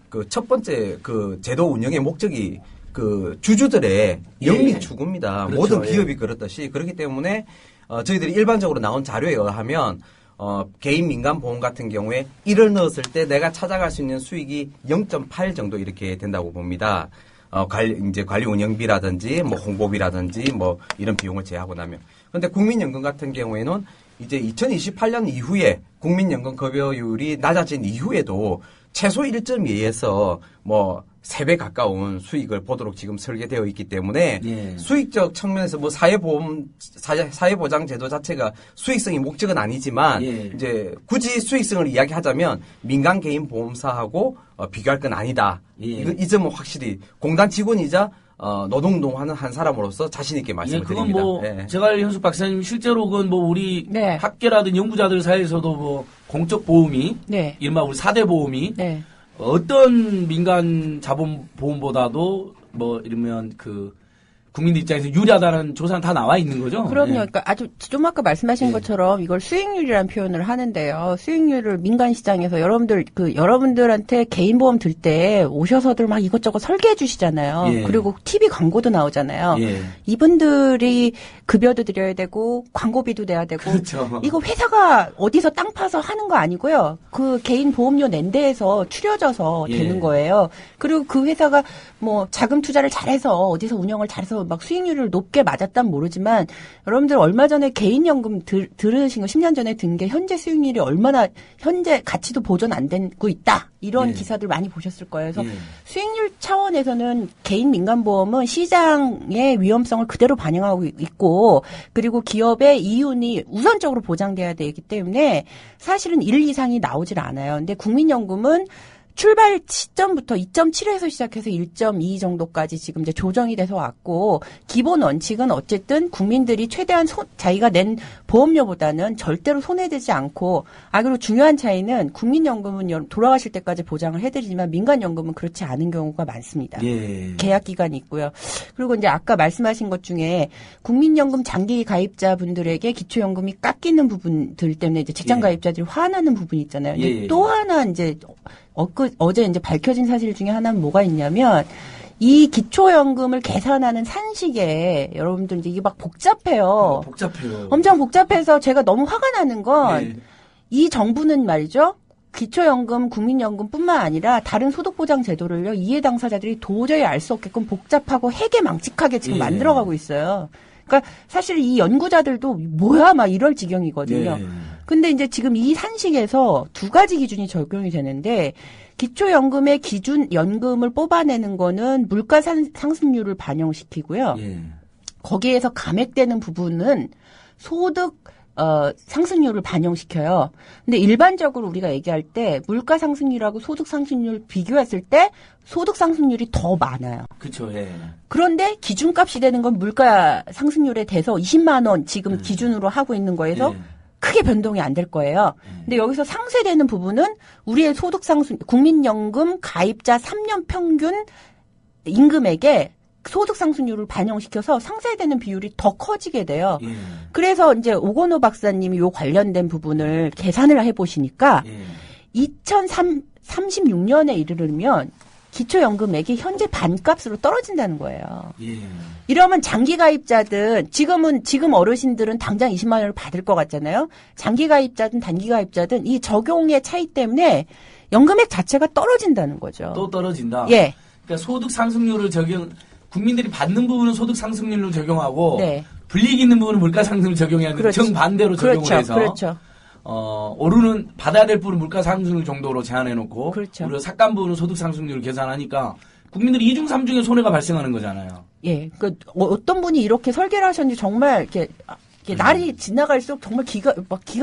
그 첫 번째 그 제도 운영의 목적이 그 주주들의 영리 추구입니다. 그렇죠. 모든 기업이 그렇듯이 그렇기 때문에 저희들이 일반적으로 나온 자료에 의하면 개인 민간 보험 같은 경우에 1을 넣었을 때 내가 찾아갈 수 있는 수익이 0.8 정도 이렇게 된다고 봅니다. 관리 운영비라든지 뭐 홍보비라든지 뭐 이런 비용을 제외하고 나면. 그런데 국민연금 같은 경우에는 이제 2028년 이후에 국민연금 급여율이 낮아진 이후에도 최소 1.2에서 뭐 3배 가까운 수익을 보도록 지금 설계되어 있기 때문에 수익적 측면에서 뭐 사회보장 제도 자체가 수익성이 목적은 아니지만 이제 굳이 수익성을 이야기하자면 민간 개인 보험사하고 비교할 건 아니다. 이 점은 확실히 공단 직원이자 노동운동하는 한 사람으로서 자신 있게 말씀을 그건 드립니다. 뭐 제가 현숙 박사님 실제로 그건 뭐 우리 학계라든 연구자들 사이에서도 뭐 공적 보험이 이른바 우리 4대 보험이 어떤 민간 자본 보험보다도 뭐 이러면 그 국민들 입장에서 유리하다는 조사는 다 나와 있는 거죠? 그럼요. 그러니까 아주 좀 아까 말씀하신 것처럼 이걸 수익률이라는 표현을 하는데요. 수익률을 민간 시장에서 여러분들한테 개인 보험 들 때 오셔서들 막 이것저것 설계해 주시잖아요. 그리고 TV 광고도 나오잖아요. 이분들이 급여도 드려야 되고 광고비도 내야 되고 그렇죠. 이거 회사가 어디서 땅 파서 하는 거 아니고요. 그 개인 보험료 낸 데에서 추려져서 되는 거예요. 그리고 그 회사가 뭐 자금 투자를 잘해서 어디서 운영을 잘해서 막 수익률을 높게 맞았단 모르지만 여러분들 얼마 전에 개인연금 들으신 거 10년 전에 든 게 현재 수익률이 얼마나 현재 가치도 보존 안 되고 있다. 이런 기사들 많이 보셨을 거예요. 그래서 수익률 차원에서는 개인 민간보험은 시장의 위험성을 그대로 반영하고 있고 그리고 기업의 이윤이 우선적으로 보장돼야 되기 때문에 사실은 1 이상이 나오질 않아요. 근데 국민연금은 출발 시점부터 2.7에서 시작해서 1.2 정도까지 지금 이제 조정이 돼서 왔고 기본 원칙은 어쨌든 국민들이 최대한 자기가 낸 보험료보다는 절대로 손해되지 않고 그리고 중요한 차이는 국민연금은 돌아가실 때까지 보장을 해드리지만 민간연금은 그렇지 않은 경우가 많습니다. 계약 기간이 있고요. 그리고 이제 아까 말씀하신 것 중에 국민연금 장기 가입자분들에게 기초연금이 깎이는 부분들 때문에 이제 직장 가입자들이 화나는 부분이 있잖아요. 근데 또 하나 이제 어제 이제 밝혀진 사실 중에 하나는 뭐가 있냐면 이 기초연금을 계산하는 산식에 여러분들 이제 이게 막 복잡해요. 엄청 복잡해서 제가 너무 화가 나는 건 이 정부는 말이죠. 기초연금, 국민연금뿐만 아니라 다른 소득보장 제도를요. 이해 당사자들이 도저히 알 수 없게끔 복잡하고 해괴망측하게 지금 만들어가고 있어요. 그러니까 사실 이 연구자들도 뭐야 막 이럴 지경이거든요. 근데 이제 지금 이 산식에서 두 가지 기준이 적용이 되는데 기초연금의 기준 연금을 뽑아내는 거는 물가 상승률을 반영시키고요. 거기에서 감액되는 부분은 소득 상승률을 반영시켜요. 근데 일반적으로 우리가 얘기할 때 물가 상승률하고 소득 상승률 비교했을 때 소득 상승률이 더 많아요. 그렇죠. 그런데 기준값이 되는 건 물가 상승률에 대해서 20만 원 지금 기준으로 하고 있는 거에서 크게 변동이 안 될 거예요. 근데 여기서 상쇄되는 부분은 우리의 소득 상승 국민연금 가입자 3년 평균 임금액에 소득 상승률을 반영시켜서 상쇄되는 비율이 더 커지게 돼요. 예. 그래서 이제 오건호 박사님이 요 관련된 부분을 계산을 해보시니까 예. 2036년에 이르르면 기초연금액이 현재 반값으로 떨어진다는 거예요. 예. 이러면 장기가입자든 지금 어르신들은 당장 20만 원을 받을 것 같잖아요. 장기가입자든 단기가입자든 이 적용의 차이 때문에 연금액 자체가 떨어진다는 거죠. 또 떨어진다. 예. 그러니까 소득 상승률을 국민들이 받는 부분은 소득 상승률로 적용하고 네. 불이익 있는 부분은 물가 상승률 적용해야 되는데 그렇죠. 정반대로 적용을 그렇죠. 해서 그렇죠. 오르는 받아야 될 부분은 물가 상승률 정도로 제한해 놓고 그렇죠. 오히려 삭감 부분은 소득 상승률을 계산하니까 국민들이 이중 삼중의 손해가 발생하는 거잖아요. 예. 그 어떤 분이 이렇게 설계를 하셨는지 정말 이렇게 날이 지나갈수록 정말 기가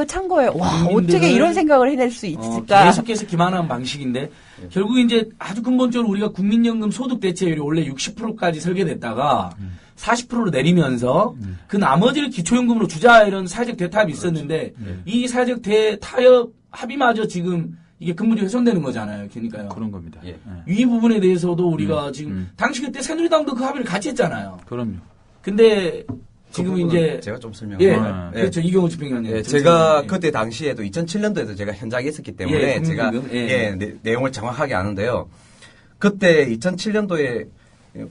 찬 거예요. 와, 국민들을, 어떻게 이런 생각을 해낼 수 있을까? 계속해서 기만하는 방식인데 결국 이제 아주 근본적으로 우리가 국민연금 소득 대체율이 원래 60%까지 설계됐다가 40%로 내리면서 그 나머지를 기초연금으로 주자 이런 사회적 대타협이 있었는데 이 사회적 대타협 합의마저 지금 이게 근본적으로 훼손되는 거잖아요. 그러니까요. 그런 겁니다. 예. 이 부분에 대해서도 우리가 지금 당시 그때 새누리당도 그 합의를 같이 했잖아요. 그럼요. 근데 지금 이제 제가 좀 예, 설명을 그렇죠. 이경호 집행위원님. 예, 제가 그때 당시에도 2007년도에도 제가 현장에 있었기 때문에 예, 제가 내용을 정확하게 아는데요. 그때 2007년도에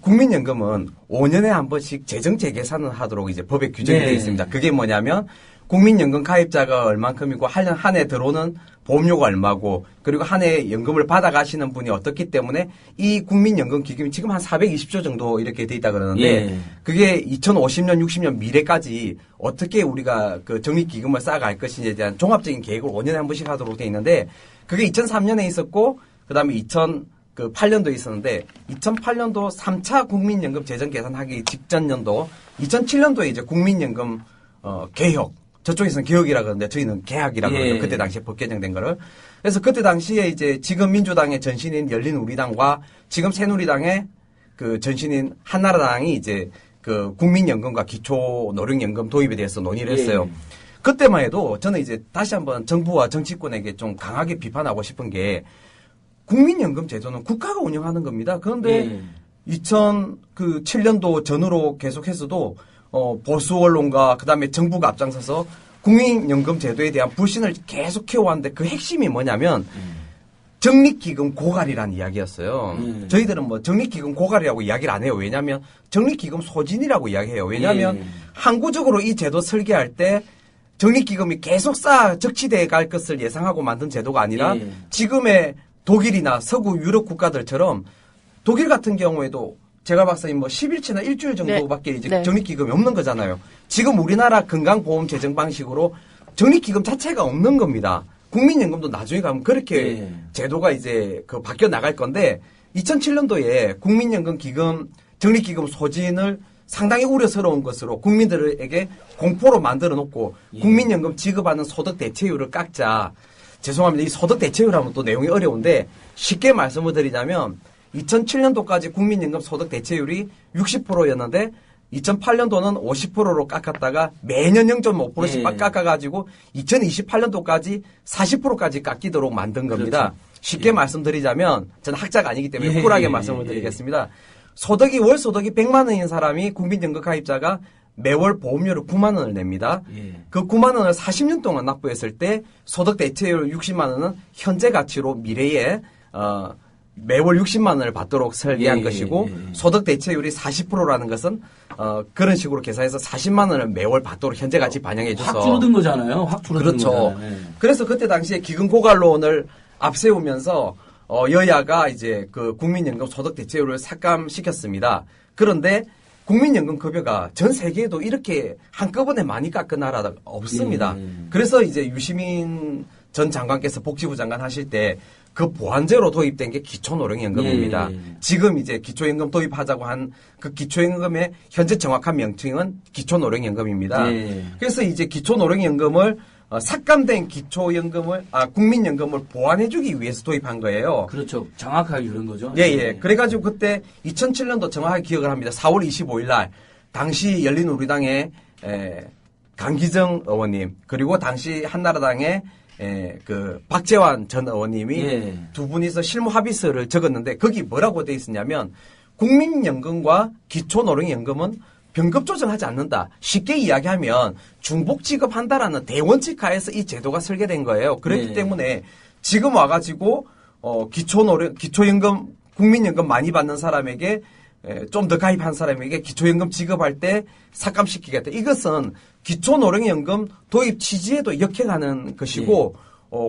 국민연금은 5년에 한 번씩 재정 재계산을 하도록 이제 법에 규정이 되어 있습니다. 그게 뭐냐면 국민연금 가입자가 얼만큼이고 한 해 들어오는 보험료가 얼마고 그리고 한 해 연금을 받아가시는 분이 어떻기 때문에 이 국민연금 기금이 지금 한 420조 정도 이렇게 돼 있다 그러는데 그게 2050년, 60년 미래까지 어떻게 우리가 그 적립기금을 쌓아갈 것인지에 대한 종합적인 계획을 5년에 한 번씩 하도록 돼 있는데 그게 2003년에 있었고 그다음에 2008년도에 있었는데 2008년도 3차 국민연금 재정 계산하기 직전 연도 2007년도에 이제 국민연금 개혁 저쪽에서는 개혁이라 그러는데 저희는 개혁이라 그러죠. 그때 당시에 법 개정된 거를. 그래서 그때 당시에 이제 지금 민주당의 전신인 열린우리당과 지금 새누리당의 그 전신인 한나라당이 이제 그 국민연금과 기초노령연금 도입에 대해서 논의를 했어요. 그때만 해도 저는 이제 다시 한번 정부와 정치권에게 좀 강하게 비판하고 싶은 게 국민연금 제도는 국가가 운영하는 겁니다. 그런데 2007년도 전후로 계속해서도 보수 언론과 그다음에 정부가 앞장서서 국민연금 제도에 대한 불신을 계속 키워왔는데 그 핵심이 뭐냐면 적립기금 고갈이라는 이야기였어요. 저희들은 뭐 적립기금 고갈이라고 이야기를 안 해요. 왜냐하면 적립기금 소진이라고 이야기해요. 왜냐하면 항구적으로 이 제도 설계할 때 적립기금이 계속 쌓아 적치돼 갈 것을 예상하고 만든 제도가 아니라 지금의 독일이나 서구 유럽 국가들처럼 독일 같은 경우에도 제가 봤을 때 뭐 10일치나 일주일 정도밖에 이제 적립기금이 없는 거잖아요. 지금 우리나라 건강보험 재정 방식으로 적립기금 자체가 없는 겁니다. 국민연금도 나중에 가면 그렇게 제도가 이제 그 바뀌어 나갈 건데 2007년도에 국민연금 기금 적립기금 소진을 상당히 우려스러운 것으로 국민들에게 공포로 만들어 놓고 국민연금 지급하는 소득 대체율을 깎자. 죄송합니다. 이 소득 대체율 하면 또 내용이 어려운데 쉽게 말씀을 드리자면 2007년도까지 국민연금 소득 대체율이 60%였는데 2008년도는 50%로 깎았다가 매년 0.5%씩 깎아가지고 2028년도까지 40%까지 깎이도록 만든 겁니다. 그렇죠. 쉽게 말씀드리자면 저는 학자가 아니기 때문에 쿨하게 말씀을 드리겠습니다. 월 소득이 100만 원인 사람이 국민연금 가입자가 매월 보험료를 9만 원을 냅니다. 그 9만 원을 40년 동안 납부했을 때 소득 대체율 60만 원은 현재 가치로 미래에 매월 60만 원을 받도록 설계한 것이고 소득 대체율이 40%라는 것은 그런 식으로 계산해서 40만 원을 매월 받도록 현재 가치 반영해 줘서 확 줄어든 거잖아요. 확 줄어든 그렇죠. 그래서 그때 당시에 기금 고갈론을 앞세우면서 여야가 이제 그 국민연금 소득 대체율을 삭감시켰습니다. 그런데 국민연금 급여가 전 세계에도 이렇게 한꺼번에 많이 깎은 나라가 없습니다. 그래서 이제 유시민 전 장관께서 복지부 장관 하실 때 그 보완제로 도입된 게 기초노령연금입니다. 지금 이제 기초연금 도입하자고 한 그 기초연금의 현재 정확한 명칭은 기초노령연금입니다. 그래서 이제 기초노령연금을 삭감된 국민연금을 보완해주기 위해서 도입한 거예요. 그렇죠. 정확하게 그런 거죠. 그래가지고 그때 2007년도 정확하게 기억을 합니다. 4월 25일 날 당시 열린우리당의 강기정 의원님 그리고 당시 한나라당의 그 박재환 전 의원님이 두 분이서 실무 합의서를 적었는데 거기 뭐라고 돼 있었냐면 국민연금과 기초노령연금은 병급 조정하지 않는다. 쉽게 이야기하면 중복 지급한다라는 대원칙 하에서 이 제도가 설계된 거예요. 그렇기 네. 때문에 지금 와가지고 기초연금, 국민연금 많이 받는 사람에게 좀 더 가입한 사람에게 기초연금 지급할 때 삭감시키겠다. 이것은 기초노령연금 도입 취지에도 역행하는 것이고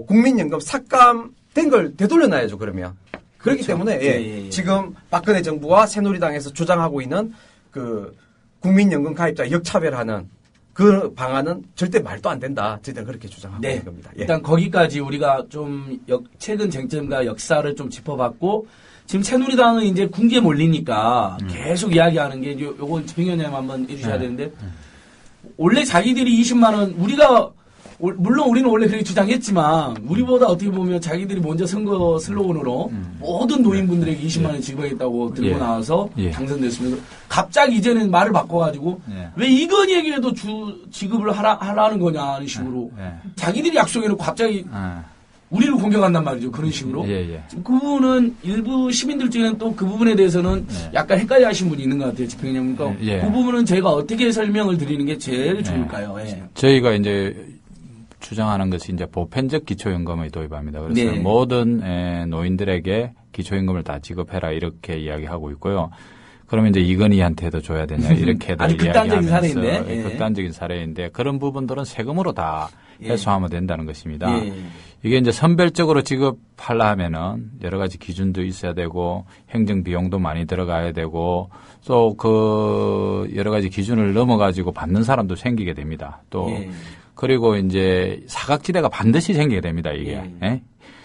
국민연금 삭감된 걸 되돌려놔야죠. 그러면 그렇기 그렇죠. 때문에 예. 지금 박근혜 정부와 새누리당에서 주장하고 있는 그 국민연금 가입자 역차별하는 그 방안은 절대 말도 안 된다. 저희들은 그렇게 주장하고 네. 있는 겁니다. 예. 일단 거기까지 우리가 좀 최근 쟁점과 역사를 좀 짚어봤고 지금 새누리당은 이제 궁지에 몰리니까 계속 이야기하는 게 이제 요거 집행위원장님 한번 해주셔야 되는데 원래 자기들이 20만 원 우리가 물론 우리는 원래 그렇게 주장했지만 우리보다 어떻게 보면 자기들이 먼저 선거 슬로건으로 모든 노인분들에게 20만 원 지급하겠다고 들고 예. 나와서 예. 당선됐으면서 갑자기 이제는 말을 바꿔가지고 예. 왜 이건희에게도 지급을 하라는 거냐 하는 식으로 예. 자기들이 약속해놓고 갑자기 우리를 공격한단 말이죠. 그런 식으로. 예. 그 부분은 일부 시민들 중에는 또 그 부분에 대해서는 약간 헷갈려 하신 분이 있는 것 같아요. 집행위원장님. 그러니까 예. 그 부분은 저희가 어떻게 설명을 드리는 게 제일 좋을까요? 예. 저희가 이제 주장하는 것이 이제 보편적 기초연금을 도입합니다. 그래서 네. 모든 노인들에게 기초연금을 다 지급해라 이렇게 이야기하고 있고요. 그러면 이제 이건희한테도 줘야 되냐 이렇게도 아주 극단적인 이야기하면서 사례인데. 예. 극단적인 사례인데 그런 부분들은 세금으로 다 해소하면 된다는 것입니다. 예. 이게 이제 선별적으로 지급하려 하면은 여러 가지 기준도 있어야 되고 행정 비용도 많이 들어가야 되고 또 그 여러 가지 기준을 넘어가지고 받는 사람도 생기게 됩니다. 또 예. 그리고 이제 사각지대가 반드시 생기게 됩니다. 이게. 예. 예?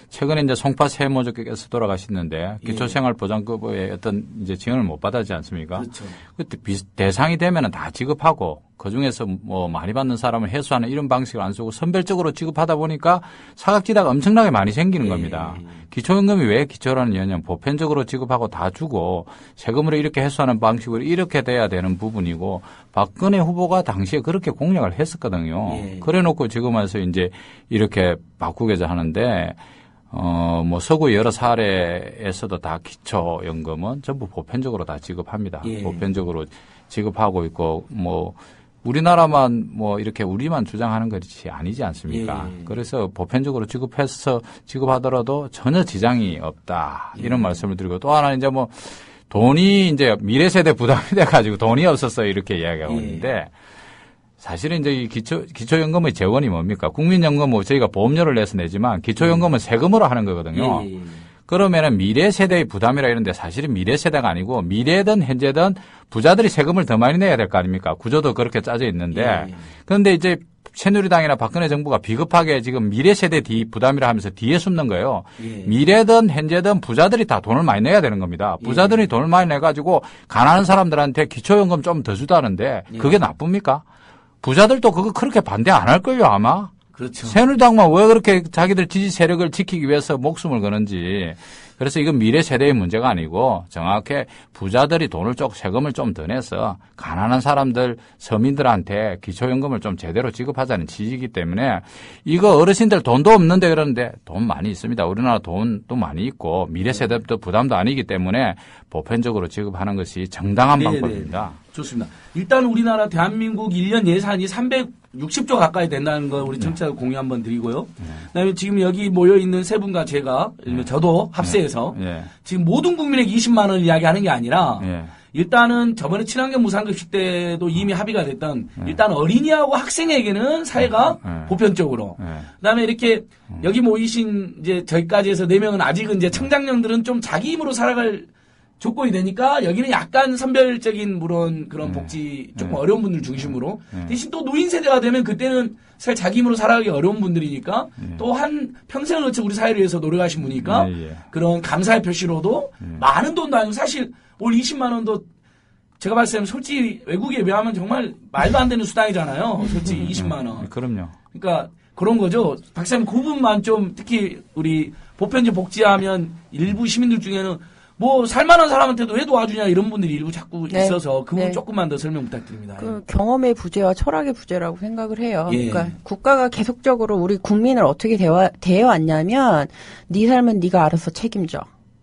최근에 이제 송파 세모족께서 돌아가셨는데 기초생활보장급의 어떤 이제 지원을 못 받았지 않습니까? 그렇죠. 그때 대상이 되면은 다 지급하고 그 중에서 뭐 많이 받는 사람을 해소하는 이런 방식을 안 쓰고 선별적으로 지급하다 보니까 사각지대가 엄청나게 많이 생기는 겁니다. 기초연금이 왜 기초라는 이유냐면 보편적으로 지급하고 다 주고 세금으로 이렇게 해소하는 방식으로 이렇게 돼야 되는 부분이고 박근혜 후보가 당시에 그렇게 공약을 했었거든요. 그래 놓고 지금 와서 이제 이렇게 바꾸고자 하는데 뭐 서구 여러 사례에서도 다 기초연금은 전부 보편적으로 다 지급합니다. 보편적으로 지급하고 있고 뭐 우리나라만 뭐 이렇게 우리만 주장하는 것이 아니지 않습니까? 그래서 보편적으로 지급해서 지급하더라도 전혀 지장이 없다. 이런 말씀을 드리고 또 하나는 이제 뭐 돈이 이제 미래 세대 부담이 돼 가지고 돈이 없어서 이렇게 이야기하고 있는데 사실은 이제 이 기초연금의 재원이 뭡니까? 국민연금 뭐 저희가 보험료를 내서 내지만 기초연금은 세금으로 하는 거거든요. 그러면은 미래 세대의 부담이라 이런데 사실은 미래 세대가 아니고 미래든 현재든 부자들이 세금을 더 많이 내야 될 거 아닙니까? 구조도 그렇게 짜져 있는데 그런데 이제 새누리당이나 박근혜 정부가 비겁하게 지금 미래 세대 부담이라 하면서 뒤에 숨는 거예요. 미래든 현재든 부자들이 다 돈을 많이 내야 되는 겁니다. 부자들이 돈을 많이 내가지고 가난한 사람들한테 기초연금 좀 더 주다는데 그게 나쁩니까? 부자들도 그거 그렇게 반대 안 할 거예요, 아마. 그렇죠. 새누리당만 왜 그렇게 자기들 지지 세력을 지키기 위해서 목숨을 거는지. 그래서 이건 미래 세대의 문제가 아니고 정확히 부자들이 세금을 좀 더 내서 가난한 사람들, 서민들한테 기초연금을 좀 제대로 지급하자는 취지이기 때문에 이거 어르신들 돈도 없는데 그러는데 돈 많이 있습니다. 우리나라 돈도 많이 있고 미래 세대도 부담도 아니기 때문에 보편적으로 지급하는 것이 정당한 방법입니다. 좋습니다. 일단 우리나라 대한민국 1년 예산이 360조 가까이 된다는 거 우리 청취자 공유 한번 드리고요. 그다음에 지금 여기 모여 있는 세 분과 제가 저도 합세해서 지금 모든 국민에게 20만 원 이야기하는 게 아니라 일단은 저번에 친환경 무상급식 때도 이미 합의가 됐던 일단 어린이하고 학생에게는 사회가 보편적으로 그다음에 이렇게 여기 모이신 이제 저희까지 해서 4명은 아직은 이제 청장년들은 좀 자기 힘으로 살아갈 조건이 되니까 여기는 약간 선별적인 그런 복지 조금 어려운 분들 중심으로 대신 또 노인 세대가 되면 그때는 사실 자기 힘으로 살아가기 어려운 분들이니까 또 한 평생을 거쳐 우리 사회를 위해서 노력하신 분이니까 그런 감사의 표시로도 많은 돈도 아니고 사실 올 20만 원도 제가 봤을 때는 솔직히 외국에 비하면 정말 말도 안 되는 수당이잖아요. 솔직히 20만 원. 그럼요. 그러니까 그런 거죠. 박사님 그 부분만 좀 특히 우리 보편적 복지하면 일부 시민들 중에는 뭐 살만한 사람한테도 왜 도와주냐 이런 분들이 일부 자꾸 있어서 그 부분 조금만 더 설명 부탁드립니다. 그 경험의 부재와 철학의 부재라고 생각을 해요. 그러니까 국가가 계속적으로 우리 국민을 어떻게 대해왔냐면 네 삶은 네가 알아서 책임져.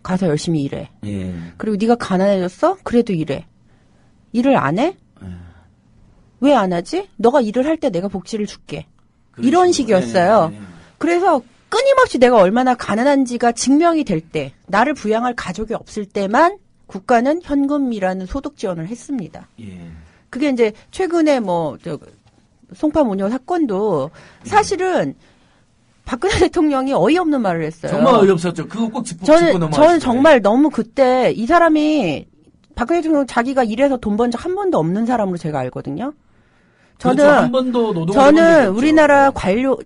가서 열심히 일해. 예. 그리고 네가 가난해졌어? 그래도 일해. 일을 안 해? 왜 안 하지? 너가 일을 할 때 내가 복지를 줄게. 이런 식이었어요. 그래서 끊임없이 내가 얼마나 가난한지가 증명이 될 때, 나를 부양할 가족이 없을 때만 국가는 현금이라는 소득 지원을 했습니다. 예. 그게 이제 최근에 송파 모녀 사건도 사실은 박근혜 대통령이 어이없는 말을 했어요. 정말 어이없었죠. 그거 꼭 짚고 넘어가시죠. 저는 정말 너무 그때 이 사람이 박근혜 대통령 자기가 일해서 돈 번 적 한 번도 없는 사람으로 제가 알거든요. 그렇죠. 한 번도 저는 우리나라 관료,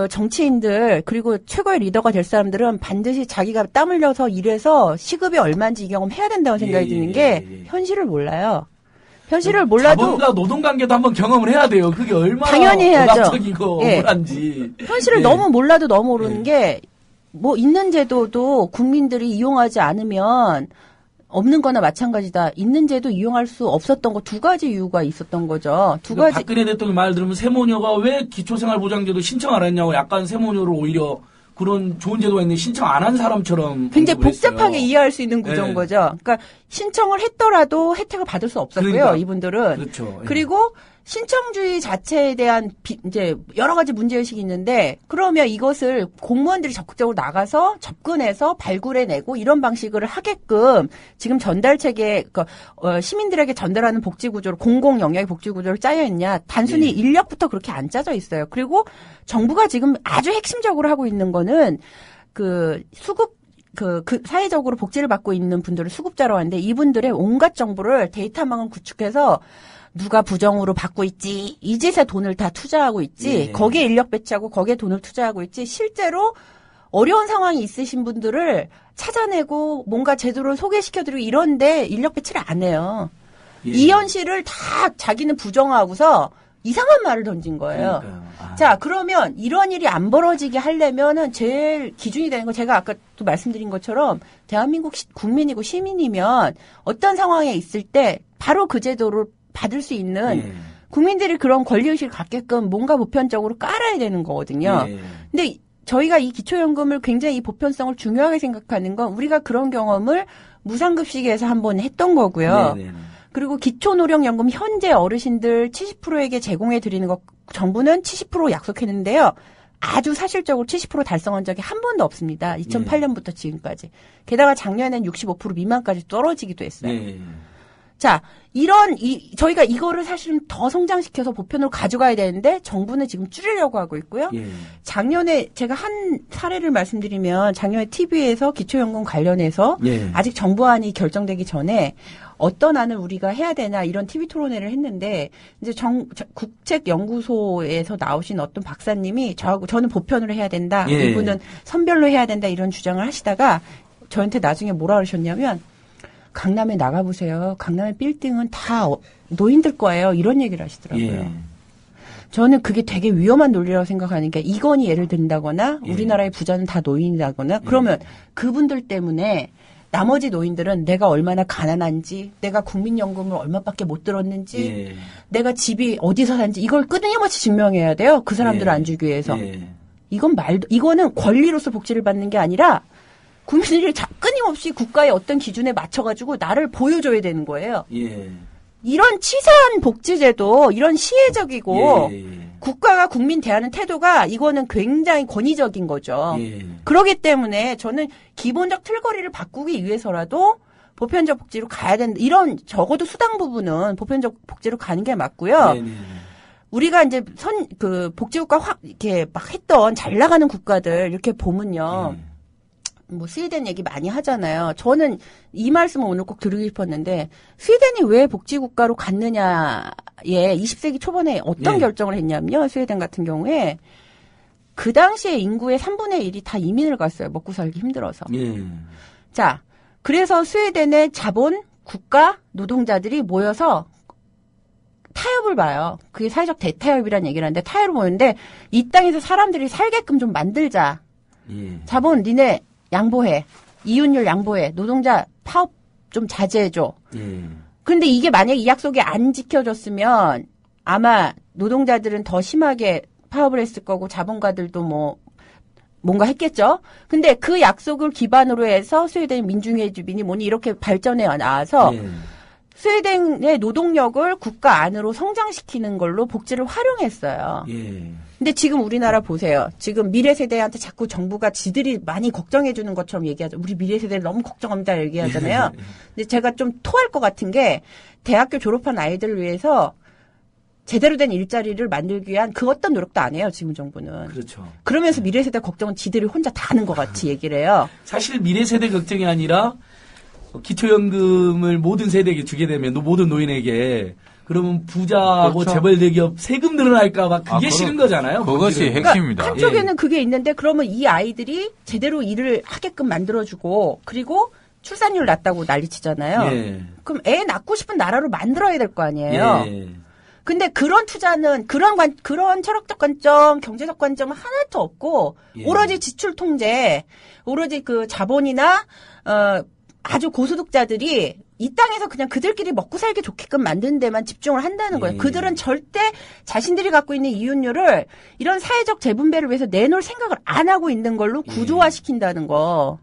정치인들, 그리고 최고의 리더가 될 사람들은 반드시 자기가 땀 흘려서 일해서 시급이 얼마인지 이 경험 해야 된다고 생각이 드는 게 현실을 몰라요. 현실을 몰라도. 자본과 노동관계도 한번 경험을 해야 돼요. 그게 얼마나 당연히 해야죠. 억압적이고 억울한지. 현실을 너무 몰라도 너무 모르는 게, 뭐, 있는 제도도 국민들이 이용하지 않으면 없는 거나 마찬가지다. 있는 제도 이용할 수 없었던 거 두 가지 이유가 있었던 거죠. 두 가지. 박근혜 대통령 말 들으면 세모녀가 왜 기초생활보장제도 신청 안 했냐고 약간 세모녀를 오히려 그런 좋은 제도가 있는데 신청 안 한 사람처럼. 굉장히 복잡하게 했어요. 이해할 수 있는 구조인 거죠. 그러니까 신청을 했더라도 혜택을 받을 수 없었고요. 그러니까. 이분들은. 그렇죠. 그리고 신청주의 자체에 대한 이제 여러 가지 문제의식이 있는데 그러면 이것을 공무원들이 적극적으로 나가서 접근해서 발굴해내고 이런 방식을 하게끔 지금 전달체계 시민들에게 전달하는 복지구조로 공공 영역의 복지구조를 짜여 있냐. 단순히 인력부터 그렇게 안 짜져 있어요. 그리고 정부가 지금 아주 핵심적으로 하고 있는 거는 수급 사회적으로 복지를 받고 있는 분들을 수급자로 하는데 이분들의 온갖 정보를 데이터망을 구축해서 누가 부정으로 받고 있지, 이 짓에 돈을 다 투자하고 있지, 거기에 인력 배치하고 거기에 돈을 투자하고 있지, 실제로 어려운 상황이 있으신 분들을 찾아내고 뭔가 제도를 소개시켜드리고 이런데 인력 배치를 안 해요. 이 현실을 다 자기는 부정하고서 이상한 말을 던진 거예요. 자, 그러면 이런 일이 안 벌어지게 하려면은 제일 기준이 되는 거 제가 아까 또 말씀드린 것처럼 대한민국 국민이고 시민이면 어떤 상황에 있을 때 바로 그 제도를 받을 수 있는 국민들이 그런 권리의식을 갖게끔 뭔가 보편적으로 깔아야 되는 거거든요. 근데 저희가 이 기초연금을 굉장히 이 보편성을 중요하게 생각하는 건 우리가 그런 경험을 무상급식에서 한번 했던 거고요. 그리고 기초노령연금 현재 어르신들 70%에게 제공해 드리는 거 정부는 70% 약속했는데요. 아주 사실적으로 70% 달성한 적이 한 번도 없습니다. 2008년부터 지금까지. 게다가 작년에는 65% 미만까지 떨어지기도 했어요. 자, 저희가 이거를 사실은 더 성장시켜서 보편으로 가져가야 되는데 정부는 지금 줄이려고 하고 있고요. 작년에 제가 한 사례를 말씀드리면 작년에 TV에서 기초연금 관련해서 아직 정부안이 결정되기 전에 어떤 안을 우리가 해야 되나 이런 TV 토론회를 했는데 이제 국책연구소에서 나오신 어떤 박사님이 저는 보편으로 해야 된다. 이분은 선별로 해야 된다 이런 주장을 하시다가 저한테 나중에 뭐라 그러셨냐면 강남에 나가보세요. 강남의 빌딩은 다 노인들 거예요. 이런 얘기를 하시더라고요. 저는 그게 되게 위험한 논리라고 생각하는 게 이건희 예를 든다거나 우리나라의 부자는 다 노인이라거나 그러면 그분들 때문에 나머지 노인들은 내가 얼마나 가난한지 내가 국민연금을 얼마밖에 못 들었는지 내가 집이 어디서 산지 이걸 끊임없이 증명해야 돼요. 그 사람들을 안 주기 위해서. 이거는 권리로서 복지를 받는 게 아니라 국민들이 끊임없이 국가의 어떤 기준에 맞춰가지고 나를 보여줘야 되는 거예요. 이런 치사한 복지제도, 이런 시혜적이고 국가가 국민 대하는 태도가 이거는 굉장히 권위적인 거죠. 그렇기 때문에 저는 기본적 틀거리를 바꾸기 위해서라도 보편적 복지로 가야 된다. 이런 적어도 수당 부분은 보편적 복지로 가는 게 맞고요. 우리가 이제 복지국가 이렇게 막 했던 잘 나가는 국가들 이렇게 보면요. 뭐 스웨덴 얘기 많이 하잖아요. 저는 이 말씀을 오늘 꼭 드리고 싶었는데 스웨덴이 왜 복지국가로 갔느냐에 20세기 초반에 어떤 결정을 했냐면요. 스웨덴 같은 경우에 그 당시에 인구의 3분의 1이 다 이민을 갔어요. 먹고 살기 힘들어서. 자, 그래서 스웨덴의 자본, 국가, 노동자들이 모여서 타협을 봐요. 그게 사회적 대타협이라는 얘기를 하는데 타협을 보는데 이 땅에서 사람들이 살게끔 좀 만들자. 자본 니네 양보해. 이윤율 양보해. 노동자 파업 좀 자제해줘. 그런데 이게 만약에 이 약속이 안 지켜졌으면 아마 노동자들은 더 심하게 파업을 했을 거고 자본가들도 뭐 뭔가 했겠죠. 근데 그 약속을 기반으로 해서 스웨덴 민중의 주민이 뭐니 이렇게 발전해 나와서 예. 스웨덴의 노동력을 국가 안으로 성장시키는 걸로 복지를 활용했어요. 예. 근데 지금 우리나라 보세요. 지금 미래 세대한테 자꾸 정부가 지들이 많이 걱정해 주는 것처럼 얘기하죠. 우리 미래 세대를 너무 걱정합니다 얘기하잖아요. 근데 제가 좀 토할 것 같은 게 대학교 졸업한 아이들을 위해서 제대로 된 일자리를 만들기 위한 그 어떤 노력도 안 해요. 지금 정부는. 그렇죠. 그러면서 미래 세대 걱정은 지들이 혼자 다 하는 것 같이 얘기를 해요. 사실 미래 세대 걱정이 아니라 기초연금을 모든 세대에게 주게 되면 모든 노인에게 그러면 부자하고 그렇죠. 재벌 대기업 세금 늘어날까봐 그게 아, 싫은 거잖아요. 그것이 복지를. 핵심입니다. 한쪽에는 그게 있는데 그러면 이 아이들이 제대로 일을 하게끔 만들어주고 그리고 출산율 낮다고 난리치잖아요. 예. 그럼 애 낳고 싶은 나라로 만들어야 될 거 아니에요. 예. 근데 그런 투자는 그런 철학적 관점, 경제적 관점은 하나도 없고 예. 오로지 지출 통제, 오로지 그 자본이나 아주 고소득자들이 이 땅에서 그냥 그들끼리 먹고 살기 좋게끔 만드는 데만 집중을 한다는 거예요. 예. 그들은 절대 자신들이 갖고 있는 이윤율을 이런 사회적 재분배를 위해서 내놓을 생각을 안 하고 있는 걸로 구조화시킨다는 거.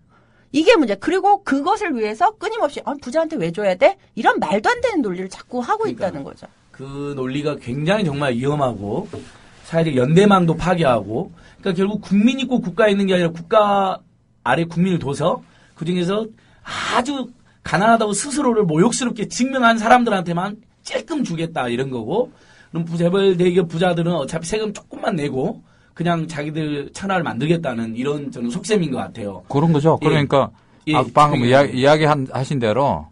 이게 문제. 그리고 그것을 위해서 끊임없이 부자한테 왜 줘야 돼? 이런 말도 안 되는 논리를 자꾸 하고 그러니까. 있다는 거죠. 그 논리가 굉장히 정말 위험하고 사회적 연대망도 파괴하고 그러니까 결국 국민이 꼭 국가에 있는 게 아니라 국가 아래 국민을 둬서 그중에서 아주 가난하다고 스스로를 모욕스럽게 증명한 사람들한테만 찔끔 주겠다 이런 거고 그럼 재벌 대기업 부자들은 어차피 세금 조금만 내고 그냥 자기들 천하를 만들겠다는 이런 저는 속셈인 것 같아요. 그런 거죠. 그러니까 예. 방금 그러니까. 이야기하신 대로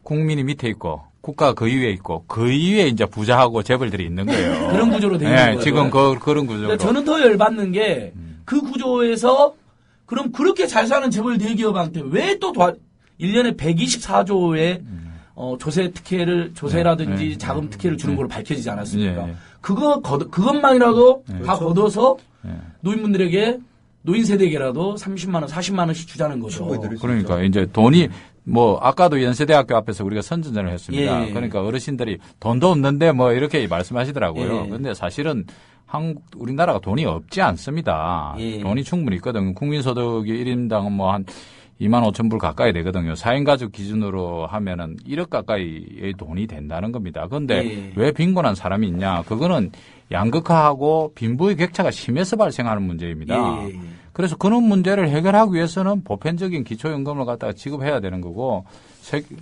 국민이 밑에 있고 국가가 그 위에 있고 그 위에 이제 부자하고 재벌들이 있는 거예요. 그런 구조로 되어 있는 거죠. 지금 그런 구조로. 그러니까 저는 더 열받는 게 그 구조에서 그럼 그렇게 잘 사는 재벌 대기업한테 왜 또 1년에 124조의 조세 특혜를 조세라든지 네. 자금 특혜를 주는 걸로 밝혀지지 않았습니까? 예. 그것만이라도 다 걷어서 예. 노인분들에게 노인 세대에게라도 30만 원, 40만 원씩 주자는 거죠. 그러니까 이제 돈이 뭐 아까도 연세대학교 앞에서 우리가 선전을 했습니다. 예. 그러니까 어르신들이 돈도 없는데 뭐 이렇게 말씀하시더라고요. 예. 그런데 사실은 우리나라가 돈이 없지 않습니다. 예. 돈이 충분히 있거든요. 국민소득이 1인당 뭐 한 2만 5천 불 가까이 되거든요. 4인 가족 기준으로 하면은 1억 가까이의 돈이 된다는 겁니다. 그런데 예. 왜 빈곤한 사람이 있냐? 그거는 양극화하고 빈부의 격차가 심해서 발생하는 문제입니다. 예. 그래서 그런 문제를 해결하기 위해서는 보편적인 기초연금을 갖다가 지급해야 되는 거고,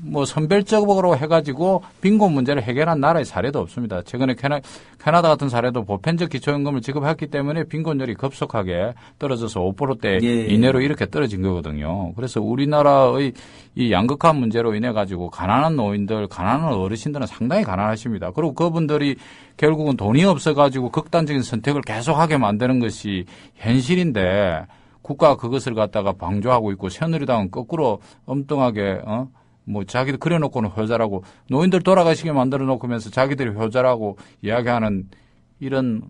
뭐 선별적으로 해가지고 빈곤 문제를 해결한 나라의 사례도 없습니다. 최근에 캐나다 같은 사례도 보편적 기초연금을 지급했기 때문에 빈곤율이 급속하게 떨어져서 5%대 예. 이내로 이렇게 떨어진 거거든요. 그래서 우리나라의 이 양극화 문제로 인해 가지고 가난한 노인들, 가난한 어르신들은 상당히 가난하십니다. 그리고 그분들이 결국은 돈이 없어가지고 극단적인 선택을 계속하게 만드는 것이 현실인데 국가가 그것을 갖다가 방조하고 있고 새누리당은 거꾸로 엉뚱하게 뭐 자기들 그려놓고는 효자라고 노인들 돌아가시게 만들어 놓으면서 자기들이 효자라고 이야기하는 이런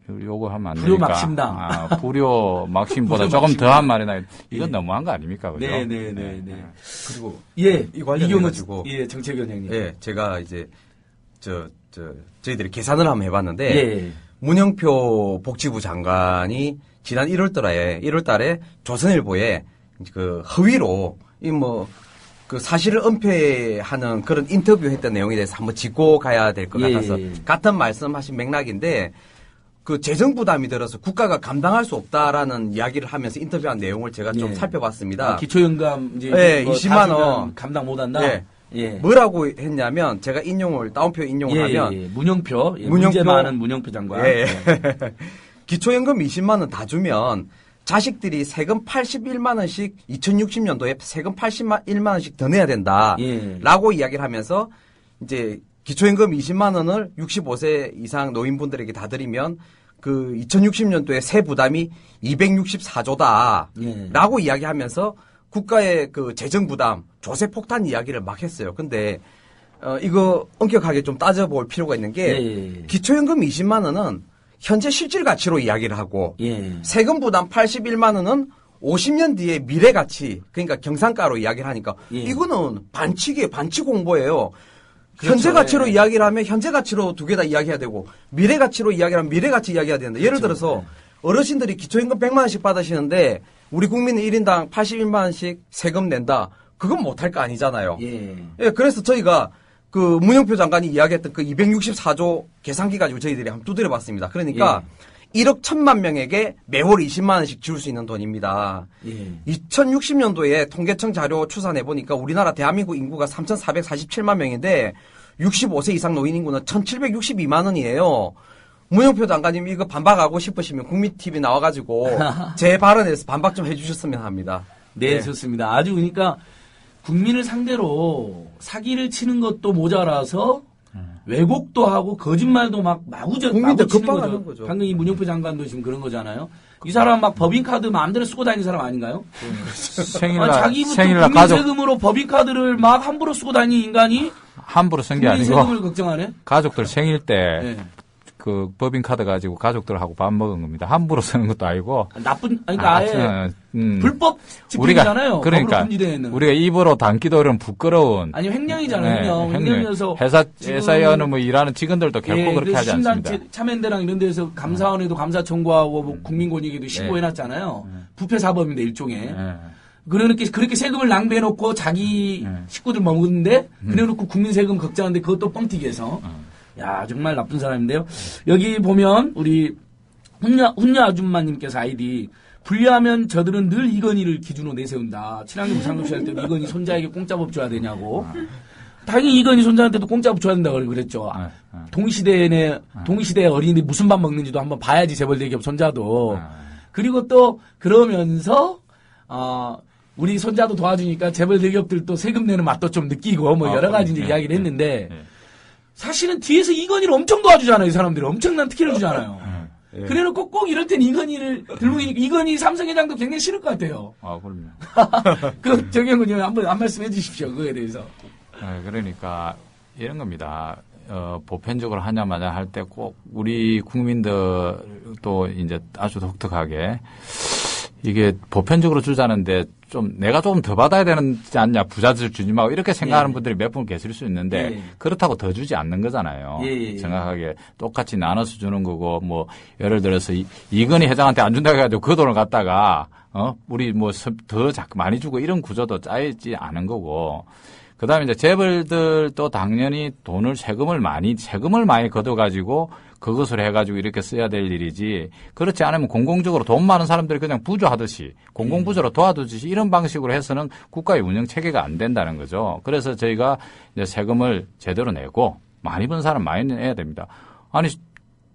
요거 하면 안 되니까. 불효 막심당. 불효 막심보다 조금 더한 말이나 이건 예. 너무한 거 아닙니까? 그죠? 네네네. 그리고 예. 이 관련해가지고 예, 정책위원장님. 예, 제가 이제 저희들이 계산을 한번 해봤는데 예. 문영표 복지부 장관이 지난 1월달에 조선일보에 그 허위로 그 사실을 은폐하는 그런 인터뷰 했던 내용에 대해서 한번 짚고 가야 될 것 예. 같아서 같은 말씀하신 맥락인데 그 재정 부담이 들어서 국가가 감당할 수 없다라는 이야기를 하면서 인터뷰한 내용을 제가 좀 예. 살펴봤습니다. 기초연금 이제 예, 뭐 20만 다 주면 원. 감당 못한다. 예. 예. 뭐라고 했냐면 제가 따옴표 인용을 하면 예. 문영표, 예. 문영표. 문제 많은 문영표 장관. 예. 기초연금 20만 원 다 주면 자식들이 세금 81만 원씩 2060년도에 세금 81만 원씩 더 내야 된다라고 예. 이야기를 하면서 이제 기초연금 20만 원을 65세 이상 노인분들에게 다 드리면 그 2060년도에 세 부담이 264조다라고 예. 이야기하면서 국가의 그 재정 부담, 조세 폭탄 이야기를 막 했어요. 근데 이거 엄격하게 좀 따져볼 필요가 있는 게 예. 기초연금 20만 원은 현재 실질 가치로 이야기를 하고 예. 세금 부담 81만 원은 50년 뒤에 미래 가치, 그러니까 경상가로 이야기를 하니까 예. 이거는 반칙이에요. 반칙 공보예요. 그렇죠. 현재 가치로 예. 이야기를 하면 현재 가치로 두 개 다 이야기해야 되고 미래 가치로 이야기를 하면 미래 가치 이야기해야 되는데 예를 그렇죠. 들어서 어르신들이 기초임금 100만 원씩 받으시는데 우리 국민은 1인당 81만 원씩 세금 낸다. 그건 못할 거 아니잖아요. 예. 예, 그래서 저희가 그 문영표 장관이 이야기했던 그 264조 계산기 가지고 저희들이 한번 두드려 봤습니다. 그러니까 1억 1천만 명에게 매월 20만 원씩 줄 수 있는 돈입니다. 2060년도에 통계청 자료 추산해 보니까 우리나라 대한민국 인구가 3,447만 명인데 65세 이상 노인 인구는 1,762만 원이에요. 문영표 장관님 이거 반박하고 싶으시면 국민TV 나와가지고 제 발언에서 반박 좀 해주셨으면 합니다. 네, 좋습니다. 아주 그러니까 국민을 상대로 사기를 치는 것도 모자라서 왜곡도 하고 거짓말도 막 마구저 국민들 치는 급박하는 거죠. 방금 이 문영표 장관도 지금 그런 거잖아요. 이 사람 막 법인카드 마음대로 쓰고 다니는 사람 아닌가요? 자기부터 생일날 국민 세금으로 법인카드를 막 함부로 쓰고 다니는 인간이 함부로 쓴 게 국민 아니고 세금을 걱정하네? 가족들 생일 때 네. 그 법인카드 가지고 가족들하고 밥 먹은 겁니다. 함부로 쓰는 것도 아니고. 나쁜, 그러니까 아예 불법 우리가 집행이잖아요. 그러니까 금지되어 있는. 우리가 입으로 담기도 어려운 부끄러운. 아니 횡령이잖아요. 횡령이어서 회사에 뭐 일하는 직원들도 결코 그렇게 하지 않습니다. 신단체 참여연대랑 이런 데서 감사원에도 감사 청구하고 뭐 국민권익에도 신고해놨잖아요. 부패사범인데 일종의. 그렇게 세금을 낭비해놓고 자기 식구들 먹는데 그래놓고 국민 세금 걱정하는데 그것도 뻥튀기 해서. 야, 정말 나쁜 사람인데요. 여기 보면 우리 훈녀 아줌마님께서 아이디 분리하면 저들은 늘 이건희를 기준으로 내세운다. 친환경 무상급식 할 때도 이건희 손자에게 공짜법 줘야 되냐고. 당연히 이건희 손자한테도 공짜법 줘야 된다고 그랬죠. 동시대의 어린이들이 무슨 밥 먹는지도 한번 봐야지 재벌대기업 손자도. 그리고 또 그러면서 우리 손자도 도와주니까 재벌대기업들도 세금 내는 맛도 좀 느끼고 뭐 여러 가지 이제 이야기를 했는데 사실은 뒤에서 이건희를 엄청 도와주잖아요. 이 사람들이 엄청난 특혜를 주잖아요. 그래놓고 꼭 이럴 땐 이건희를 들고 있으니까 이건희 삼성회장도 굉장히 싫을 것 같아요. 그럼요. 그 정영근 의원 한번 한 말씀 해주십시오. 그거에 대해서. 그러니까 이런 겁니다. 보편적으로 하냐마냐 할 때 꼭 우리 국민들도 이제 아주 독특하게 이게 보편적으로 주자는데 내가 조금 더 받아야 되지 않냐, 부자들 주지 말고 이렇게 생각하는 분들이 몇 분 계실 수 있는데 그렇다고 더 주지 않는 거잖아요. 정확하게 똑같이 나눠서 주는 거고 뭐 예를 들어서 이건희 회장한테 안 준다고 해가지고 그 돈을 갖다가 우리 뭐 더 자꾸 많이 주고 이런 구조도 짜이지 않은 거고. 그다음에 이제 재벌들도 당연히 세금을 많이 걷어가지고 그것을 해가지고 이렇게 써야 될 일이지. 그렇지 않으면 공공적으로 돈 많은 사람들이 그냥 부조하듯이 공공부조로 도와주듯이 이런 방식으로 해서는 국가의 운영 체계가 안 된다는 거죠. 그래서 저희가 이제 세금을 제대로 내고 많이 번 사람 많이 내야 됩니다. 아니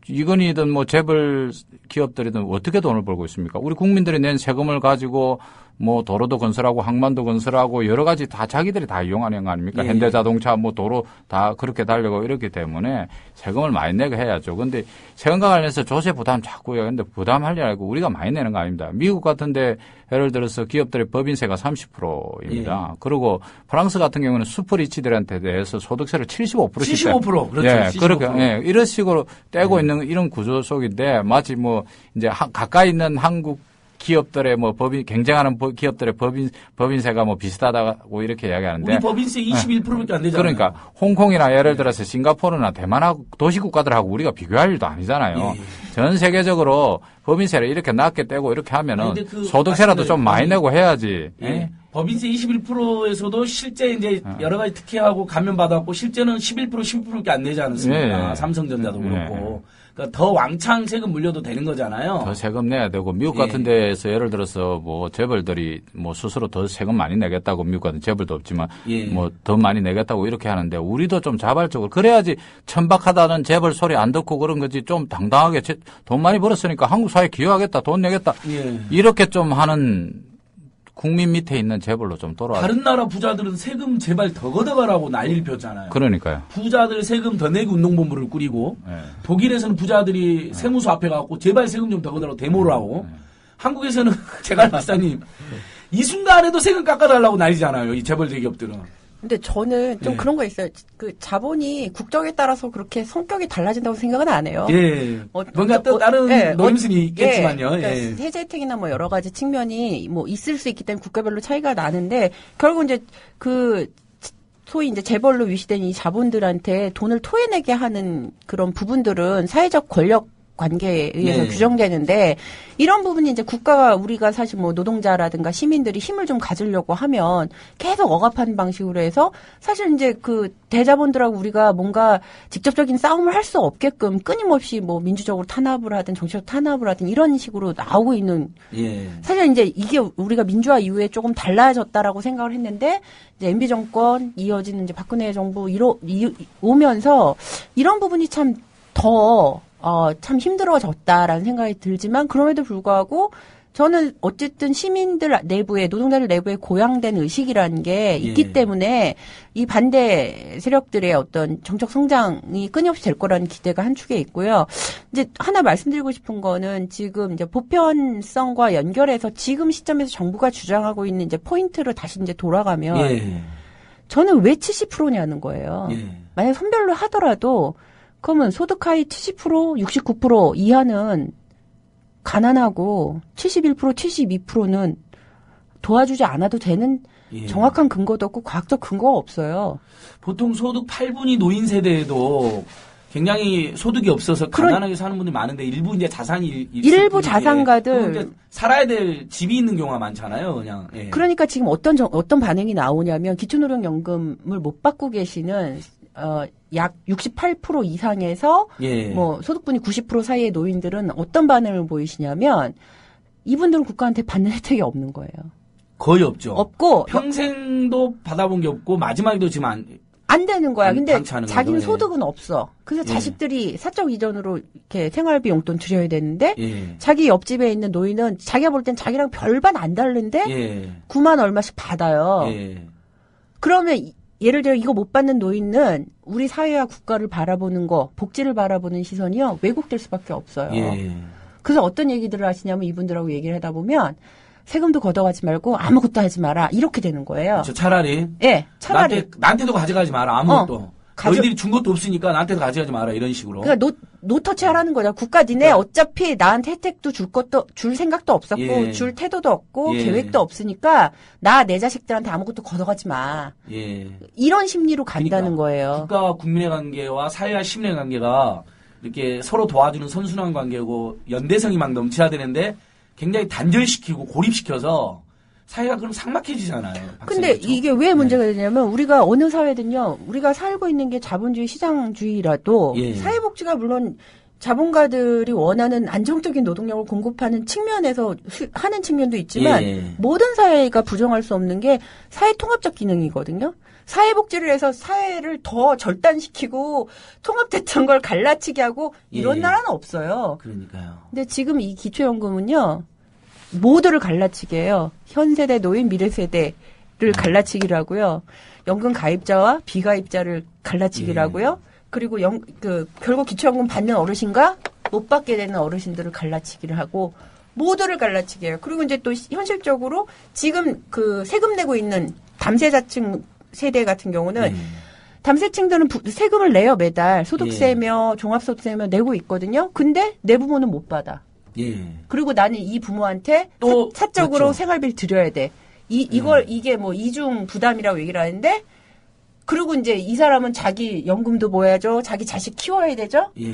이건희든 뭐 재벌 기업들이든 어떻게 돈을 벌고 있습니까? 우리 국민들이 낸 세금을 가지고 뭐 도로도 건설하고 항만도 건설하고 여러 가지 다 자기들이 다 이용하는 거 아닙니까? 현대자동차 뭐 도로 다 그렇게 달려고 이렇기 때문에 세금을 많이 내게 해야죠. 근데 세금과 관련해서 조세 부담 자꾸 근데 부담하려고 하고 우리가 많이 내는 거 아닙니다. 미국 같은데 예를 들어서 기업들의 법인세가 30%입니다. 그리고 프랑스 같은 경우는 슈퍼리치들한테 대해서 소득세를 75%씩 75%. 그렇죠. 예, 75%. 그렇게 이런 식으로 떼고 있는 이런 구조 속인데 마치 뭐 이제 가까이 있는 한국 기업들의 뭐 경쟁하는 기업들의 법인세가 뭐 비슷하다고 이렇게 이야기하는데 우리 법인세 21%밖에 안 되잖아요. 그러니까 홍콩이나 예를 들어서 싱가포르나 대만하고 도시국가들하고 우리가 비교할 일도 아니잖아요. 전 세계적으로 법인세를 이렇게 낮게 떼고 이렇게 하면은 소득세라도 좀 많이 내고 해야지. 법인세 21%에서도 실제 이제 여러 가지 특혜하고 감면받았고 실제는 11%밖에 안 내지 않습니까? 삼성전자도 그렇고. 그러니까 더 왕창 세금 물려도 되는 거잖아요. 더 세금 내야 되고 미국 같은 데에서 예를 들어서 뭐 재벌들이 뭐 스스로 더 세금 많이 내겠다고 미국 같은 재벌도 없지만 뭐 더 많이 내겠다고 이렇게 하는데 우리도 좀 자발적으로 그래야지 천박하다는 재벌 소리 안 듣고 그런 거지 좀 당당하게 돈 많이 벌었으니까 한국 사회에 기여하겠다 돈 내겠다 이렇게 좀 하는 국민 밑에 있는 재벌로 좀 돌아와. 다른 나라 부자들은 세금 제발 더 걷어가라고 난리를 폈잖아요. 그러니까요. 부자들 세금 더 내기 운동본부를 꾸리고 독일에서는 부자들이 세무서 앞에 가고 제발 세금 좀 더 걷어라고 데모를 하고 한국에서는 제갈 박사님 이 순간에도 세금 깎아달라고 난리잖아요. 이 재벌 대기업들은. 근데 저는 좀 그런 거 있어요. 그 자본이 국적에 따라서 그렇게 성격이 달라진다고 생각은 안 해요. 뭔가 또 다른 노림수는 있겠지만요. 그러니까 세제 혜택이나 뭐 여러 가지 측면이 뭐 있을 수 있기 때문에 국가별로 차이가 나는데 결국 이제 소위 이제 재벌로 위시된 이 자본들한테 돈을 토해내게 하는 그런 부분들은 사회적 권력 관계에 의해서 예. 규정되는데 이런 부분이 이제 국가가 우리가 사실 뭐 노동자라든가 시민들이 힘을 좀 가지려고 하면 계속 억압하는 방식으로 해서 사실 이제 그 대자본들하고 우리가 뭔가 직접적인 싸움을 할 수 없게끔 끊임없이 뭐 민주적으로 탄압을 하든 정치적 탄압을 하든 이런 식으로 나오고 있는 예. 사실 이제 이게 우리가 민주화 이후에 조금 달라졌다라고 생각을 했는데 이제 MB 정권 이어지는 이제 박근혜 정부 오면서 이런 부분이 참 힘들어졌다라는 생각이 들지만 그럼에도 불구하고 저는 어쨌든 시민들 내부에 노동자들 내부에 고양된 의식이라는 게 있기 예. 때문에 이 반대 세력들의 어떤 정책 성장이 끊임없이 될 거라는 기대가 한 축에 있고요. 이제 하나 말씀드리고 싶은 거는 지금 이제 보편성과 연결해서 지금 시점에서 정부가 주장하고 있는 이제 포인트로 다시 이제 돌아가면 예. 저는 왜 70%냐는 거예요. 예. 만약 선별로 하더라도 그러면 소득 하위 70%, 69% 이하는 가난하고 71%, 72%는 도와주지 않아도 되는 예. 정확한 근거도 없고 과학적 근거가 없어요. 보통 소득 8분이 노인 세대에도 굉장히 소득이 없어서 가난하게 사는 분들이 많은데 일부 이제 자산이 일부 뿐이지. 자산가들 그럼 이제 살아야 될 집이 있는 경우가 많잖아요, 그냥. 예. 그러니까 지금 어떤 반응이 나오냐면 기초노령연금을 못 받고 계시는 약 68% 이상에서 예. 뭐 소득분이 90% 사이의 노인들은 어떤 반응을 보이시냐면 이분들은 국가한테 받는 혜택이 없는 거예요. 거의 없죠. 없고 평생도 받아본 게 없고 마지막에도 지금 안 되는 거야. 근데 방치하는 자기는 거죠. 예. 소득은 없어. 그래서 예. 자식들이 사적 이전으로 이렇게 생활비 용돈 드려야 되는데 예. 자기 옆집에 있는 노인은 자기가 볼 땐 자기랑 별반 안 다른데 예. 9만 얼마씩 받아요. 예. 그러면 예를 들어 이거 못 받는 노인은 우리 사회와 국가를 바라보는 거, 복지를 바라보는 시선이요. 왜곡될 수밖에 없어요. 예. 그래서 어떤 얘기들을 하시냐면 이분들하고 얘기를 하다 보면 세금도 걷어가지 말고 아무것도 하지 마라. 이렇게 되는 거예요. 저 차라리 예, 차라리. 나한테도 가져가지 마라. 아무것도. 가져- 너희들이 준 것도 없으니까 나한테도 가져가지 마라. 이런 식으로. 그러니까 노터치 하라는 거죠. 국가 니네 어차피 나한테 혜택도 줄 생각도 없었고 예. 줄 태도도 없고 예. 계획도 없으니까 나 내 자식들한테 아무것도 걷어가지 마. 예. 이런 심리로 간다는 그러니까 거예요. 국가와 국민의 관계와 사회와 시민의 관계가 이렇게 서로 도와주는 선순환 관계고 연대성이 막 넘쳐야 되는데 굉장히 단절시키고 고립시켜서 사회가 그럼 삭막해지잖아요. 근데 박사님, 이게 왜 문제가 되냐면 우리가 어느 사회든요. 우리가 살고 있는 게 자본주의 시장주의라도 예. 사회복지가 물론 자본가들이 원하는 안정적인 노동력을 공급하는 측면에서 하는 측면도 있지만 예. 모든 사회가 부정할 수 없는 게 사회통합적 기능이거든요. 사회복지를 해서 사회를 더 절단시키고 통합됐던 걸 갈라치게 하고 이런 예. 나라는 없어요. 그러니까요. 근데 지금 이 기초연금은요. 모두를 갈라치게 해요. 현 세대, 노인, 미래 세대를 갈라치기를 하고요. 연금 가입자와 비가입자를 갈라치기를 예. 하고요. 그리고 결국 기초연금 받는 어르신과 못 받게 되는 어르신들을 갈라치기를 하고 모두를 갈라치게 해요. 그리고 이제 또 현실적으로 지금 그 세금 내고 있는 담세자층 세대 같은 경우는 담세층들은 세금을 내요, 매달. 소득세며 종합소득세며 내고 있거든요. 근데 내 부모는 못 받아. 예. 그리고 나는 이 부모한테 또 사적으로 그렇죠. 생활비를 드려야 돼. 이게 뭐 이중 부담이라고 얘기를 하는데, 그리고 이제 이 사람은 자기 연금도 모아야죠. 자기 자식 키워야 되죠. 예.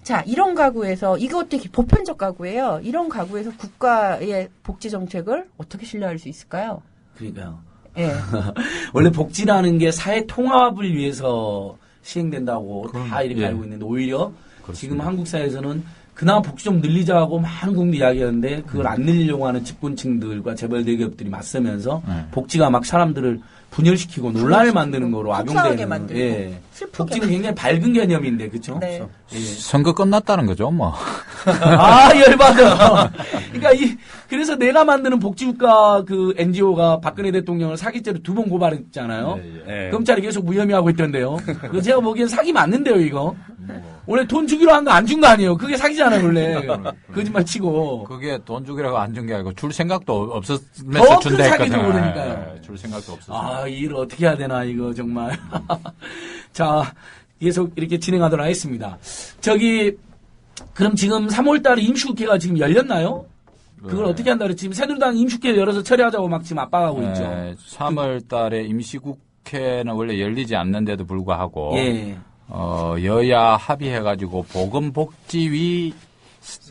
자, 이런 가구에서, 이것도 보편적 가구예요. 이런 가구에서 국가의 복지 정책을 어떻게 신뢰할 수 있을까요? 그러니까요. 예. 원래 복지라는 게 사회 통합을 위해서 시행된다고 다 이렇게 예. 알고 있는데 오히려 그렇습니다. 지금 한국 사회에서는 그나마 복지 좀 늘리자고 많은 국민들이 이야기하는데 그걸 안 늘리려고 하는 집권층들과 재벌 대기업들이 맞서면서 복지가 막 사람들을 분열시키고 논란을 만드는 거로 속상하게 악용되는. 만들고 예. 슬프게 복지는 굉장히 밝은 개념인데 그렇죠? 네. 선거 끝났다는 거죠, 뭐. 아, 열받아. 그러니까 그래서 내가 만드는 복지국가 그 NGO가 박근혜 대통령을 사기죄로 2번 고발했잖아요. 예. 검찰이 계속 무혐의하고 있던데요. 그래서 제가 보기엔 사기 맞는데요, 이거. 원래 돈 주기로 한 거 안 준 거 아니에요. 그게 사기잖아요, 원래. 거짓말 치고. 그게 돈 주기라고 안 준 게 아니고 줄 생각도 더 없었으면서 큰 준다 사기죠, 했거든요. 그러니까요. 예, 줄 생각도 없었어요. 아, 이 일을 어떻게 해야 되나, 이거 정말. 자, 계속 이렇게 진행하도록 하겠습니다. 그럼 지금 3월 달에 임시국회가 지금 열렸나요? 그걸 네. 어떻게 한다 그랬지? 지금 새누리당 임시국회 열어서 처리하자고 막 지금 압박하고 있죠. 3월 달에 임시국회는 원래 열리지 않는데도 불구하고 예. 여야 합의해가지고 보건복지위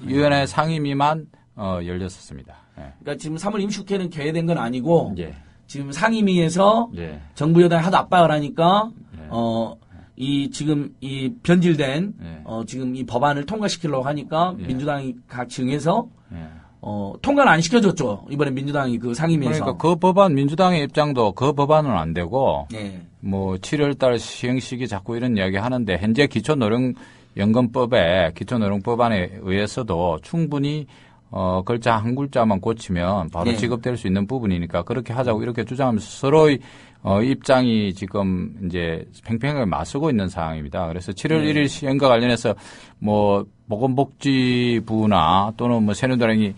위원회 상임위만 열렸었습니다. 예. 그러니까 지금 3월 임시국회는 개회된 건 아니고 예. 지금 상임위에서 예. 정부 여당이 하도 압박을 하니까 예. 이 지금 이 변질된 예. 지금 이 법안을 통과시키려고 하니까 예. 민주당이 각 증에서 예. 통과는 안 시켜줬죠. 이번에 민주당이 그 상임위에서. 그러니까 그 법안 민주당의 입장도 그 법안은 안 되고 예. 뭐 7월달 시행 시기 자꾸 이런 이야기 하는데 현재 기초노령연금법에 기초노령법안에 의해서도 충분히 글자 한 글자만 고치면 바로 네. 지급될 수 있는 부분이니까 그렇게 하자고 이렇게 주장하면서 서로의 입장이 지금 이제 팽팽하게 맞서고 있는 상황입니다. 그래서 7월 1일 시행과 관련해서 뭐 보건복지부나 또는 뭐 새누리당이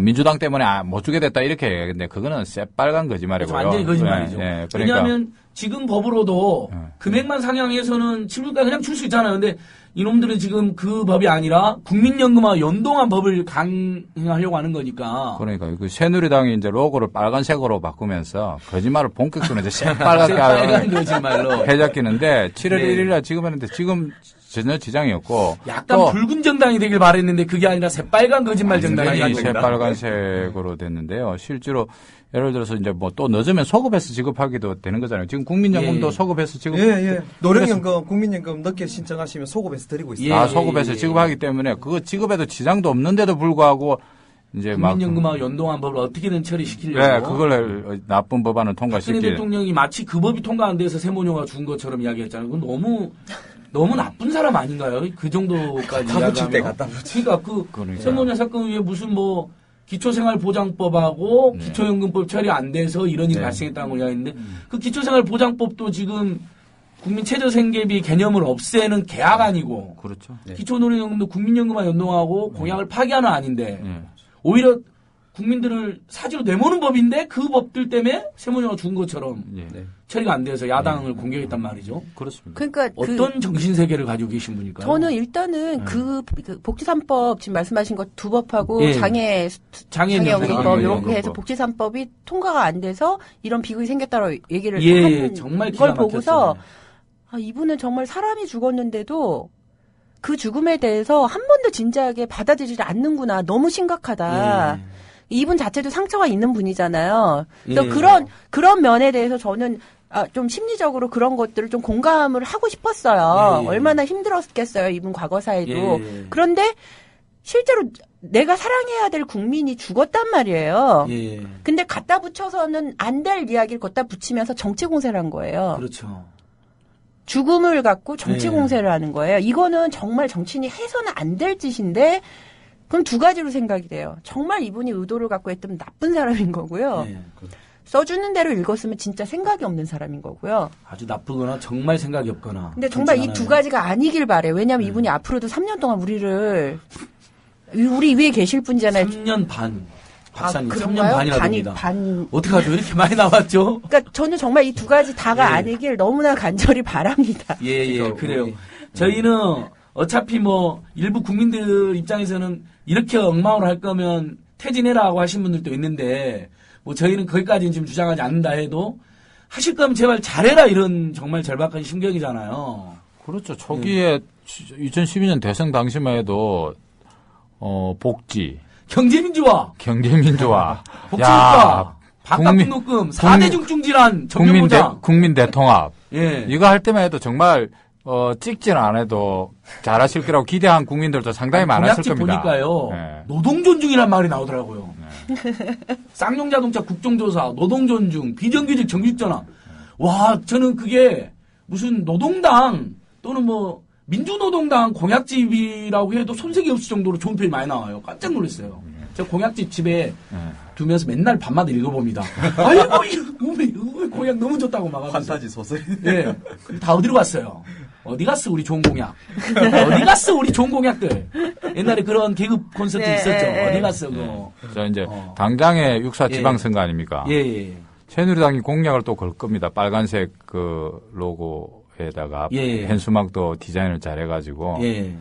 민주당 때문에 못 주게 됐다 이렇게 얘기했는데 그거는 새빨간 거짓말이고요. 완전히 거짓말이죠. 네, 그러니까 왜냐하면 지금 법으로도 금액만 상향해서는 7불까지 그냥 줄 수 있잖아요. 근데 이놈들은 지금 그 법이 아니라 국민연금과 연동한 법을 강행하려고 하는 거니까. 그러니까 그 새누리당이 이제 로고를 빨간색으로 바꾸면서 거짓말을 본격적으로 이제 새빨갛게 새빨간 거짓말로 해잡기는데 7월 네. 1일날 지금 했는데 지금 전혀 지장이 없고 약간 또 붉은 정당이 되길 바랬는데 그게 아니라 새빨간 거짓말 정당이 완전히 됩니다. 새빨간색으로 됐는데요. 실제로 예를 들어서 이제 뭐 또 늦으면 소급해서 지급하기도 되는 거잖아요. 지금 국민연금도 예. 소급해서 지급. 예. 노령연금, 국민연금 늦게 신청하시면 소급해서 드리고 있어요. 예. 소급해서 지급하기 때문에 그거 지급에도 지장도 없는데도 불구하고 이제 막 국민연금하고 연동한 법을 어떻게든 처리시키려고. 네, 그걸 나쁜 법안을 박근혜 통과시킬. 대통령이 마치 그 법이 통과 안 돼서 세모녀가 준 것처럼 이야기했잖아요. 그건 너무 나쁜 사람 아닌가요? 그 정도까지 갖다 붙일 때 이야기하면. 갖다 붙일 그러니까 그러니까. 세모녀 사건 위에 무슨 뭐 기초생활보장법하고 네. 기초연금법 처리 안 돼서 이런 일이 네. 발생했다는 걸 이야기했는데 그 기초생활보장법도 지금 국민 최저생계비 개념을 없애는 계약안이고 그렇죠. 기초노령연금도 국민연금과 연동하고 공약을 파기하는 아닌데 네. 오히려 국민들을 사지로 내모는 법인데 그 법들 때문에 세모녀가 준 것처럼 예. 처리가 안 돼서 야당을 공격했단 말이죠. 그렇습니다. 그러니까 어떤 정신세계를 가지고 계신 분일까요? 저는 일단은 그 복지 3법 지금 말씀하신 것 두 법하고 예. 장애연금법 장애연금법. 이렇게 해서 복지 3법이 통과가 안 돼서 이런 비극이 생겼다고 얘기를 예, 하는 정말 기가 걸 보고서 막혔어요. 이분은 정말 사람이 죽었는데도 그 죽음에 대해서 한 번도 진지하게 받아들이지 않는구나. 너무 심각하다. 예. 이분 자체도 상처가 있는 분이잖아요. 그래서 예. 그런 면에 대해서 저는 좀 심리적으로 그런 것들을 좀 공감을 하고 싶었어요. 예. 얼마나 힘들었겠어요. 이분 과거사에도. 예. 그런데 실제로 내가 사랑해야 될 국민이 죽었단 말이에요. 예. 근데 갖다 붙여서는 안 될 이야기를 갖다 붙이면서 정치 공세를 한 거예요. 그렇죠. 죽음을 갖고 정치 예. 공세를 하는 거예요. 이거는 정말 정치인이 해서는 안 될 짓인데 그럼 두 가지로 생각이 돼요. 정말 이분이 의도를 갖고 했던 나쁜 사람인 거고요. 예. 써주는 대로 읽었으면 진짜 생각이 없는 사람인 거고요. 아주 나쁘거나 정말 생각이 없거나. 근데 정말 이 그렇지 두 않아요? 가지가 아니길 바래요. 왜냐하면 이분이 앞으로도 3년 동안 우리 위에 계실 분이잖아요. 3년 반. 박사님 3년 그런가요? 반이나 됩니다. 반. 어떡하죠? 이렇게 많이 나왔죠? 그러니까 저는 정말 이 두 가지 다가 예. 아니길 너무나 간절히 바랍니다. 예, 그래요. 저희는 어차피 뭐 일부 국민들 입장에서는 이렇게 엉망으로 할 거면 퇴진해라고 하신 분들도 있는데 뭐 저희는 거기까지는 지금 주장하지 않는다 해도 하실 거면 제발 잘해라 이런 정말 절박한 심경이잖아요. 그렇죠. 초기에 2012년 대선 당시만 해도 복지, 경제민주화, 경제민주화, 복지국가, 반값 국민- 등록금, 4대 중증질환, 정년보장. 국민 대통합. 예. 이거 할 때만 해도 정말 찍지는 안 해도 잘하실 거라고 기대한 국민들도 상당히 많았을 공약집 겁니다. 보니까요. 네. 노동존중이란 말이 나오더라고요. 쌍용자동차 국정조사, 노동존중, 비정규직 정규직전환. 와, 저는 그게 무슨 노동당 또는 뭐 민주노동당 공약집이라고 해도 손색이 없을 정도로 좋은 표현이 많이 나와요. 깜짝 놀랐어요. 제가 공약집 집에 두면서 맨날 밤마다 읽어봅니다. 아이고, 이거 공약 너무 좋다고 막 하면서. 판타지 소설. 예. 근데 다 어디로 갔어요? 어디 갔어, 우리 좋은 공약? 어디 갔어, 우리 좋은 공약들? 옛날에 그런 개그 콘서트 네, 있었죠. 네, 어디 네. 갔어, 그거? 자, 이제 당장의 6.4 예. 지방선거 아닙니까? 예. 새누리당이 공약을 또 걸 겁니다. 빨간색 그 로고에다가 예. 현수막도 디자인을 잘해가지고 예.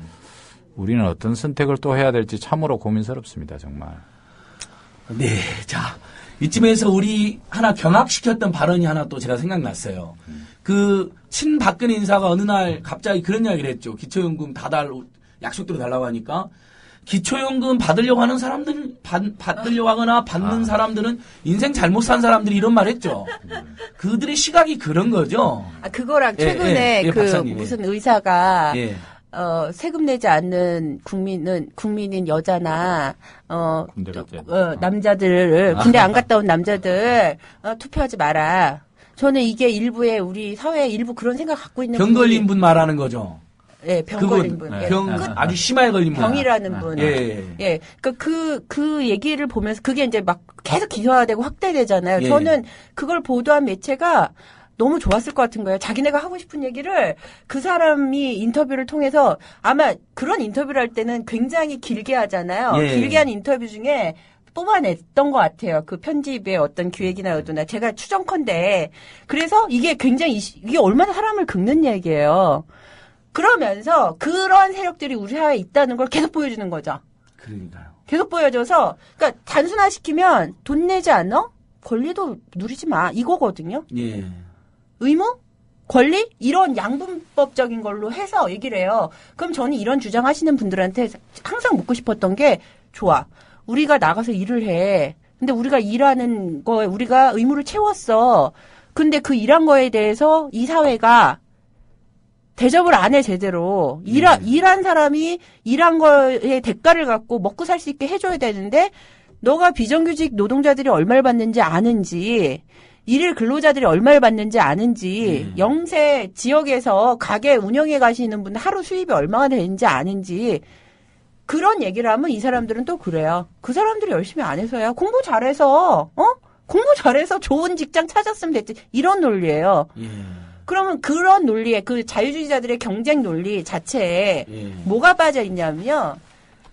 우리는 어떤 선택을 또 해야 될지 참으로 고민스럽습니다. 정말. 네. 자, 이쯤에서 우리 하나 경악시켰던 발언이 하나 또 제가 생각났어요. 그 친박근혜 인사가 어느 날 갑자기 그런 이야기를 했죠. 기초연금 다 약속대로 달라고 하니까 기초연금 받으려고 하는 사람들, 받으려고 하거나 받는 사람들은 인생 잘못 산 사람들이 이런 말 했죠. 그들의 시각이 그런 거죠. 그거랑 예, 최근에 예, 그 박사님, 무슨 의사가 예. 세금 내지 않는 국민인 여자나, 군대 갔지. 남자들을, 군대 안 갔다 온 남자들, 투표하지 마라. 저는 이게 우리 사회의 일부 그런 생각 갖고 있는 병 걸린 분 말하는 거죠. 예, 병 걸린 분. 예. 병 아주 심하게 걸린 분. 병이라는 분. 예. 예. 그 얘기를 보면서 그게 이제 막 계속 기사화되고 확대되잖아요. 예. 저는 그걸 보도한 매체가 너무 좋았을 것 같은 거예요. 자기네가 하고 싶은 얘기를 그 사람이 인터뷰를 통해서 아마 그런 인터뷰를 할 때는 굉장히 길게 하잖아요. 예. 길게 한 인터뷰 중에 뽑아냈던 것 같아요. 그 편집의 어떤 기획이나 어떤 제가 추정컨대. 그래서 이게 굉장히 이게 얼마나 사람을 긁는 얘기예요. 그러면서 그런 세력들이 우리 사회에 있다는 걸 계속 보여주는 거죠. 그러니까요. 계속 보여줘서 그러니까 단순화시키면 돈 내지 않아? 권리도 누리지 마. 이거거든요. 예. 의무? 권리? 이런 양분법적인 걸로 해서 얘기를 해요. 그럼 저는 이런 주장하시는 분들한테 항상 묻고 싶었던 게 좋아. 우리가 나가서 일을 해. 근데 우리가 일하는 거에 우리가 의무를 채웠어. 근데 그 일한 거에 대해서 이 사회가 대접을 안 해, 제대로. 일한 사람이 일한 거에 대가를 갖고 먹고 살 수 있게 해줘야 되는데, 너가 비정규직 노동자들이 얼마를 받는지 아는지, 일일 근로자들이 얼마를 받는지 아는지, 영세 지역에서 가게 운영해 가시는 분들 하루 수입이 얼마나 되는지 아는지, 그런 얘기를 하면 이 사람들은 또 그래요. 그 사람들이 열심히 안 해서야. 공부 잘해서, 공부 잘해서 좋은 직장 찾았으면 됐지. 이런 논리예요. 예. 그러면 그런 논리에 그 자유주의자들의 경쟁 논리 자체에 예. 뭐가 빠져 있냐면요.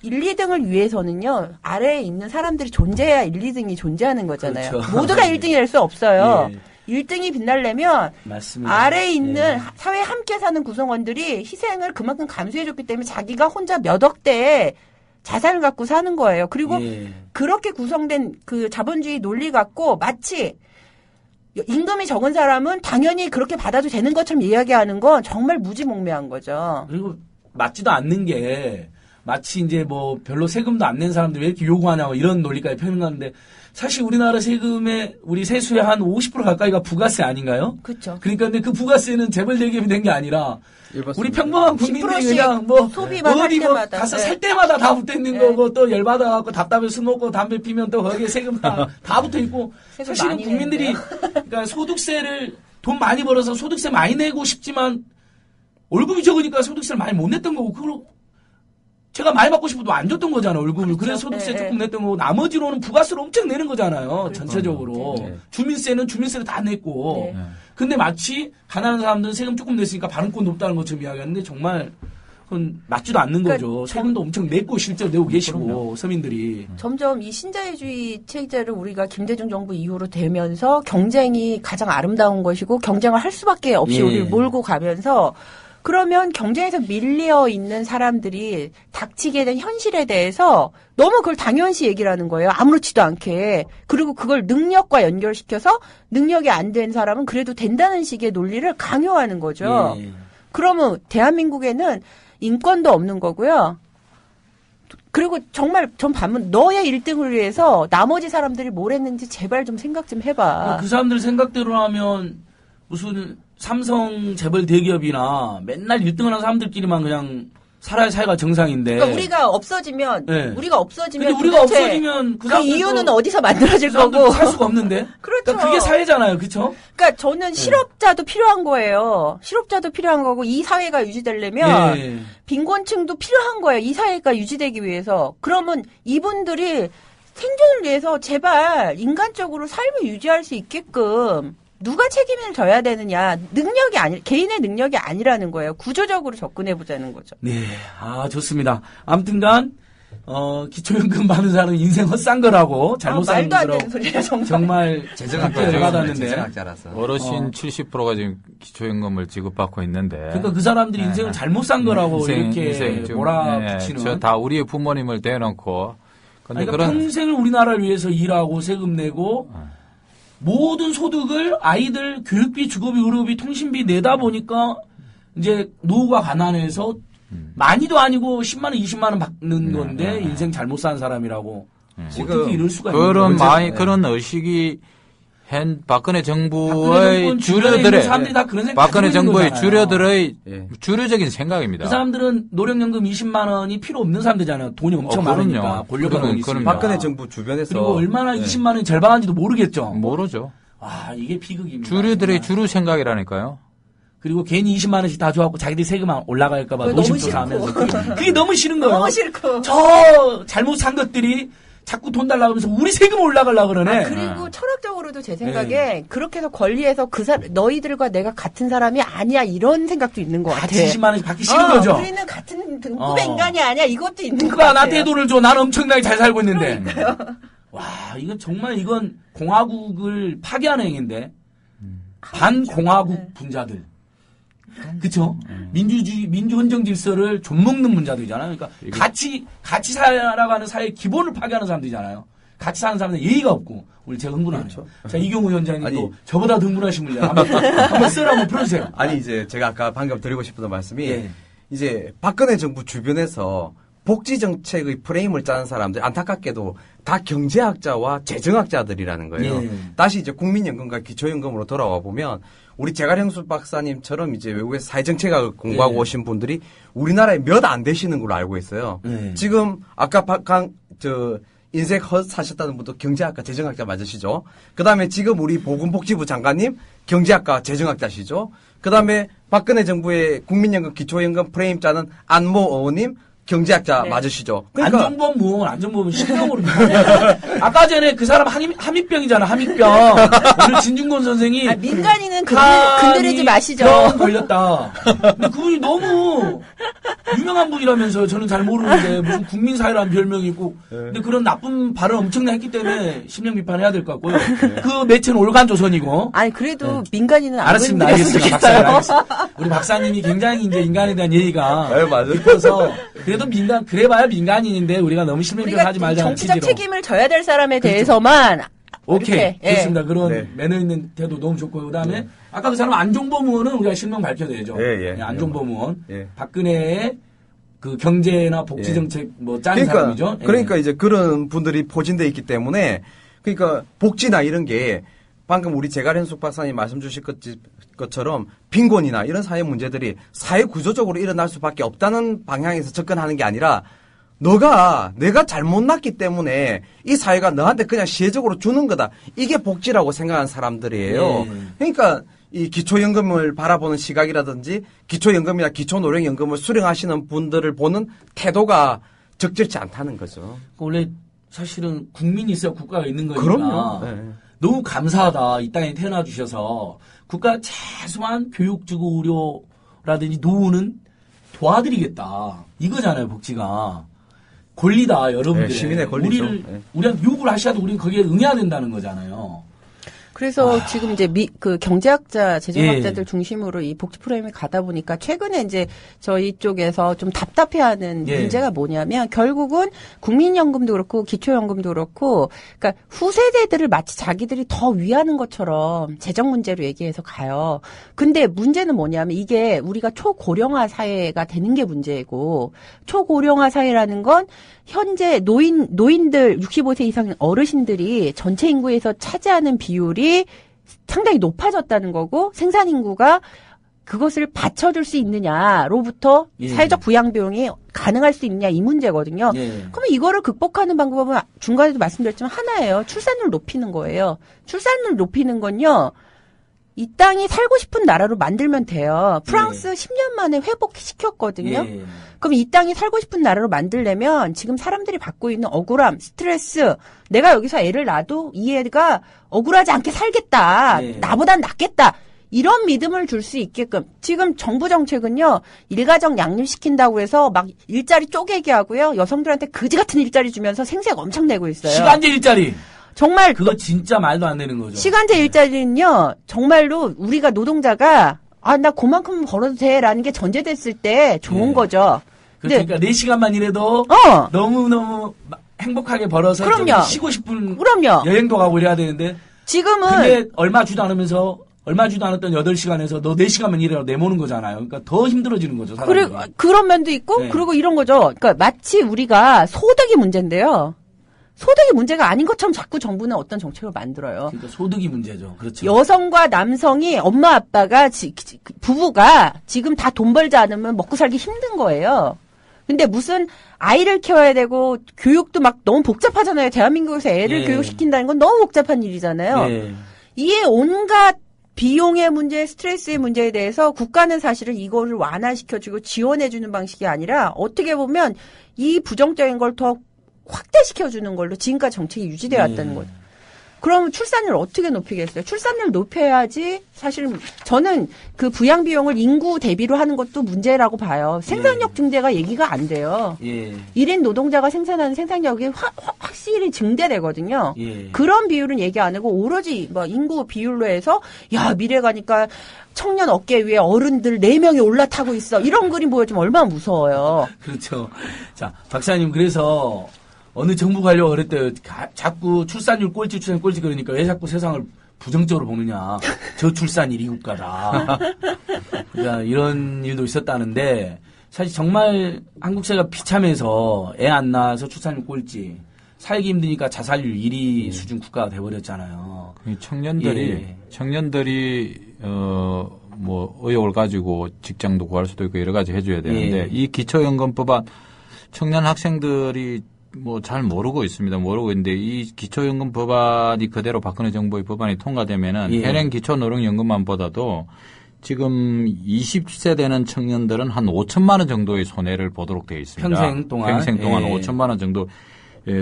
1, 2등을 위해서는요. 아래에 있는 사람들이 존재해야 1, 2등이 존재하는 거잖아요. 그렇죠. 모두가 1등이 될 수 없어요. 예. 1등이 빛나려면 맞습니다. 아래에 있는 예. 사회에 함께 사는 구성원들이 희생을 그만큼 감수해줬기 때문에 자기가 혼자 몇 억대의 자산을 갖고 사는 거예요. 그리고 예. 그렇게 구성된 그 자본주의 논리 갖고 마치 임금이 적은 사람은 당연히 그렇게 받아도 되는 것처럼 이야기하는 건 정말 무지몽매한 거죠. 그리고 맞지도 않는 게 마치 이제 뭐 별로 세금도 안 낸 사람들 왜 이렇게 요구하냐고 이런 논리까지 표현하는데 사실 우리나라 세금의 우리 세수의 한 50% 가까이가 부가세 아닌가요? 그렇죠. 그러니까 근데 그 부가세는 재벌 대기업이 된 게 아니라 우리 평범한 국민들이 10%씩 그냥 뭐 소비만 할 어디 뭐 때마다. 가서 네. 살 때마다 다 붙어 있는 네. 거고 또 열받아 갖고 답답해 술 먹고 담배 피면 또 거기에 세금 다 붙어 있고 세금 사실은 많이 국민들이 내는데요. 그러니까 소득세를 돈 많이 벌어서 소득세 많이 내고 싶지만 월급이 적으니까 소득세를 많이 못 냈던 거고 그걸 제가 많이 받고 싶어도 안 줬던 거잖아요, 월급을. 그래서 소득세 네, 조금 냈던 거고, 나머지로는 부가세를 엄청 내는 거잖아요, 전체적으로. 네. 주민세는 주민세를 다 냈고. 네. 근데 마치 가난한 사람들은 세금 조금 냈으니까 발언권 높다는 것처럼 이야기하는데 정말 그건 맞지도 않는 그러니까 거죠. 세금도 엄청 냈고 실제로 내고 계시고, 서민들이. 점점 이 신자유주의 체제를 우리가 김대중 정부 이후로 되면서 경쟁이 가장 아름다운 것이고 경쟁을 할 수밖에 없이 예. 우리를 몰고 가면서 그러면 경쟁에서 밀려 있는 사람들이 닥치게 된 현실에 대해서 너무 그걸 당연시 얘기를 하는 거예요. 아무렇지도 않게. 그리고 그걸 능력과 연결시켜서 능력이 안 된 사람은 그래도 된다는 식의 논리를 강요하는 거죠. 예. 그러면 대한민국에는 인권도 없는 거고요. 그리고 정말 전 반면 너의 1등을 위해서 나머지 사람들이 뭘 했는지 제발 좀 생각 좀 해봐. 그 사람들 생각대로 하면 무슨 삼성 재벌 대기업이나 맨날 1등을 한 사람들끼리만 그냥 살아야 사회가 정상인데. 그러니까 우리가 없어지면 네. 우리가 없어지면 근데 우리가 도대체 없어지면 그 이유는 어디서 만들어질 그 사람들 거고. 살 수가 없는데. 그렇죠. 그러니까 그게 사회잖아요, 그렇죠? 그러니까 저는 실업자도 필요한 거예요. 실업자도 필요한 거고 이 사회가 유지되려면 예. 빈곤층도 필요한 거예요. 이 사회가 유지되기 위해서. 그러면 이분들이 생존을 위해서 제발 인간적으로 삶을 유지할 수 있게끔 누가 책임을 져야 되느냐. 능력이 개인의 능력이 아니라는 거예요. 구조적으로 접근해 보자는 거죠. 네. 아, 좋습니다. 아무튼간, 기초연금 받는 사람은 인생 헛산 거라고, 잘못 산 말도 안 거라고. 되는 소리야, 정말. 정말 재정학자죠. 받았는데. 재정학자라서. 어르신 70%가 지금 기초연금을 지급받고 있는데. 그러니까 그 사람들이 인생을 잘못 산 거라고 이렇게 좀, 몰아붙이는. 저 다 우리의 부모님을 대놓고. 근데 그러니까 그런 평생을 우리나라를 위해서 일하고 세금 내고 모든 소득을 아이들 교육비, 주거비, 의료비, 통신비 내다 보니까 이제 노후가 가난해서 많이도 아니고 10만 원, 20만 원 받는 건데 인생 잘못 산 사람이라고 어떻게 이럴 수가 있는 그런 거죠? 그런 의식이 박근혜 박근혜 정부의 정권 주변에 있는 사람들이 다 그런 생각 박근혜 가지고 있는 정부의 거잖아요. 주류들의 예. 주류적인 생각입니다. 그 사람들은 노령연금 20만 원이 필요 없는 사람들이잖아요. 돈이 엄청 많으니까 그럼요. 권력을 그럼요. 있으니까. 박근혜 정부 주변에서 그리고 얼마나 예. 20만 원이 절반인지도 모르겠죠. 모르죠. 아 이게 비극입니다. 주류들의 정말. 주류 생각이라니까요. 그리고 괜히 20만 원씩 다 줘갖고 자기들이 세금 올라갈까봐 그거 너무 노심도 싫고. 하면서 그게 너무 싫은 거예요. 너무 싫고. 저 잘못 산 것들이 자꾸 돈 달라고 하면서 우리 세금 올라가려고 그러네. 그리고 철학적으로도 제 생각에 그렇게 해서 권리해서 너희들과 내가 같은 사람이 아니야 이런 생각도 있는 것 같아. 같이 20만 원씩 받기 싫은 거죠. 우리는 같은 등급의 인간이 아니야 이것도 있는 것 누가 같아요. 나한테 돈을 줘. 난 엄청나게 잘 살고 있는데. 와, 이건 정말 이건 공화국을 파괴하는 행위인데. 반공화국 분자들. 그쵸? 민주헌정 질서를 좀먹는 분자들이잖아요. 그러니까 같이 살아가는 사회의 기본을 파괴하는 사람들이잖아요. 같이 사는 사람들 예의가 없고. 우리 제가 흥분하죠. 자, 이경우 위원장님도 아니. 저보다 더 흥분하신 분이야. 한번 썰 한번 풀어주세요. 아니 이제 제가 아까 방금 드리고 싶었던 말씀이 예. 이제 박근혜 정부 주변에서 복지 정책의 프레임을 짜는 사람들 안타깝게도 다 경제학자와 재정학자들이라는 거예요. 예. 다시 이제 국민연금과 기초연금으로 돌아와 보면 우리 재가령수 박사님처럼 이제 외국에서 사회정책학을 공부하고 예. 오신 분들이 우리나라에 몇 안 되시는 걸로 알고 있어요. 예. 지금 아까 인생 헛 사셨다는 분도 경제학과 재정학자 맞으시죠? 그 다음에 지금 우리 보건복지부 장관님 경제학과 재정학자시죠? 그 다음에 박근혜 정부의 국민연금 기초연금 프레임 짜는 안모 의원님 경제학자 네. 맞으시죠? 안전보험은 신병으로. 아까 전에 그 사람 함익병이잖아, 함익병. 오늘 진중권 선생이. 민간인은 건드리지 마시죠. 병 걸렸다. 근데 그분이 너무 유명한 분이라면서요. 저는 잘 모르는데 무슨 국민사회라는 별명이 있고. 근데 그런 나쁜 발언 엄청나게 했기 때문에 심령 비판해야 될 것 같고요. 그 매체는 올간조선이고. 아니 그래도 민간인은 안 알았습니다. 건드렸으면 알겠습니다. 좋겠어요. 박사님, 알겠습니다. 우리 박사님이 굉장히 이제 인간에 대한 예의가 네, 맞아요. 깊어서 그래도 그래봐야 민간인인데 우리가 너무 우리가 실명하지 말자는 정치적 취지로. 책임을 져야 될 사람에 대해서만 오케이. 이렇게, 예. 좋습니다. 그런 네. 매너 있는 태도 너무 좋고요. 그 다음에 아까 그 사람 안종범 의원은 우리가 실명 밝혀야되죠. 예, 예. 안종범 의원. 예. 박근혜의 그 경제나 복지정책 짜는 사람이죠. 예. 그러니까 이제 그런 분들이 포진돼 있기 때문에 그러니까 복지나 이런 게 방금 우리 재가련숙 박사님 말씀 주실 것처럼 빈곤이나 이런 사회 문제들이 사회 구조적으로 일어날 수밖에 없다는 방향에서 접근하는 게 아니라 내가 잘못 났기 때문에 이 사회가 너한테 그냥 시혜적으로 주는 거다. 이게 복지라고 생각하는 사람들이에요. 예. 그러니까 이 기초연금을 바라보는 시각이라든지 기초연금이나 기초노령연금을 수령하시는 분들을 보는 태도가 적절치 않다는 거죠. 원래 사실은 국민이 있어야 국가가 있는 거니까. 그럼요. 네. 너무 감사하다. 이 땅에 태어나 주셔서 국가 최소한 교육주고 의료라든지 노후는 도와드리겠다. 이거잖아요, 복지가. 권리다, 여러분들. 네, 시민의 권리죠. 우리한테 요구를 하셔도 우리는 거기에 응해야 된다는 거잖아요. 그래서 지금 이제 그 경제학자, 재정학자들 예. 중심으로 이 복지 프레임이 가다 보니까 최근에 이제 저희 쪽에서 좀 답답해하는 예. 문제가 뭐냐면 결국은 국민연금도 그렇고 기초연금도 그렇고 그러니까 후세대들을 마치 자기들이 더 위하는 것처럼 재정 문제로 얘기해서 가요. 근데 문제는 뭐냐면 이게 우리가 초고령화 사회가 되는 게 문제고 초고령화 사회라는 건 현재 노인들 65세 이상 어르신들이 전체 인구에서 차지하는 비율이 상당히 높아졌다는 거고 생산 인구가 그것을 받쳐줄 수 있느냐로부터 예. 사회적 부양 비용이 가능할 수 있느냐 이 문제거든요. 예. 그러면 이거를 극복하는 방법은 중간에도 말씀드렸지만 하나예요. 출산율 높이는 거예요. 출산율 높이는 건요. 이 땅이 살고 싶은 나라로 만들면 돼요. 프랑스 10년 만에 회복시켰거든요. 예. 그럼 이 땅이 살고 싶은 나라로 만들려면 지금 사람들이 받고 있는 억울함, 스트레스, 내가 여기서 애를 낳아도 이 애가 억울하지 않게 살겠다. 예. 나보단 낫겠다. 이런 믿음을 줄 수 있게끔 지금 정부 정책은요. 일가정 양립시킨다고 해서 막 일자리 쪼개기 하고요. 여성들한테 그지 같은 일자리 주면서 생색 엄청 내고 있어요. 시간제 일자리. 정말 그거 진짜 말도 안 되는 거죠. 시간제 일자리는요. 정말로 우리가 노동자가 나 그만큼 벌어도 돼라는 게 전제됐을 때 좋은 예. 거죠. 그러니까 4시간만 일해도 너무너무 행복하게 벌어서 그럼요. 좀 쉬고 싶은 그럼요. 여행도 가고 이래야 되는데 지금은 근데 얼마 주도 않으면서 얼마지도 않았던 8시간에서 너 4시간만 일해라고 내모는 거잖아요. 그러니까 더 힘들어지는 거죠, 사람들이. 그리고 그런 면도 있고 네. 그리고 이런 거죠. 그러니까 마치 우리가 소득이 문제인데요. 소득이 문제가 아닌 것처럼 자꾸 정부는 어떤 정책을 만들어요. 그러니까 소득이 문제죠. 그렇죠. 여성과 남성이 엄마 아빠가 부부가 지금 다 돈 벌지 않으면 먹고 살기 힘든 거예요. 근데 무슨 아이를 키워야 되고 교육도 막 너무 복잡하잖아요. 대한민국에서 애를 예. 교육시킨다는 건 너무 복잡한 일이잖아요. 예. 이에 온갖 비용의 문제, 스트레스의 문제에 대해서 국가는 사실은 이거를 완화시켜주고 지원해주는 방식이 아니라 어떻게 보면 이 부정적인 걸 더 확대시켜주는 걸로 지금까지 정책이 유지되어 왔다는 거죠. 그럼 출산율 어떻게 높이겠어요? 출산율 높여야지 사실 저는 그 부양 비용을 인구 대비로 하는 것도 문제라고 봐요. 생산력 증대가 얘기가 안 돼요. 예. 1인 노동자가 생산하는 생산력이 확실히 증대되거든요. 예. 그런 비율은 얘기 안 하고 오로지 뭐 인구 비율로 해서 야 미래 가니까 청년 어깨 위에 어른들 4명이 올라타고 있어. 이런 그림 보여주면 얼마나 무서워요. 그렇죠. 자, 박사님, 그래서 어느 정부 관료가 그랬대요. 자꾸 출산율 꼴찌 그러니까 왜 자꾸 세상을 부정적으로 보느냐. 저출산일 이국가다. 그러니까 이런 일도 있었다는데 사실 정말 한국 사회가 비참해서 애 안 낳아서 출산율 꼴찌, 살기 힘드니까 자살률 1위 수준 국가가 돼버렸잖아요. 청년들이 뭐 의욕을 가지고 직장도 구할 수도 있고 여러 가지 해줘야 되는데 예. 이 기초연금법안 청년 학생들이 뭐 잘 모르고 있습니다. 모르고 있는데 이 기초연금 법안이 그대로 박근혜 정부의 법안이 통과되면은 예. 현행 기초노령연금만보다도 지금 20세 되는 청년들은 한 5천만 원 정도의 손해를 보도록 되어 있습니다. 평생 동안 예. 5천만 원 정도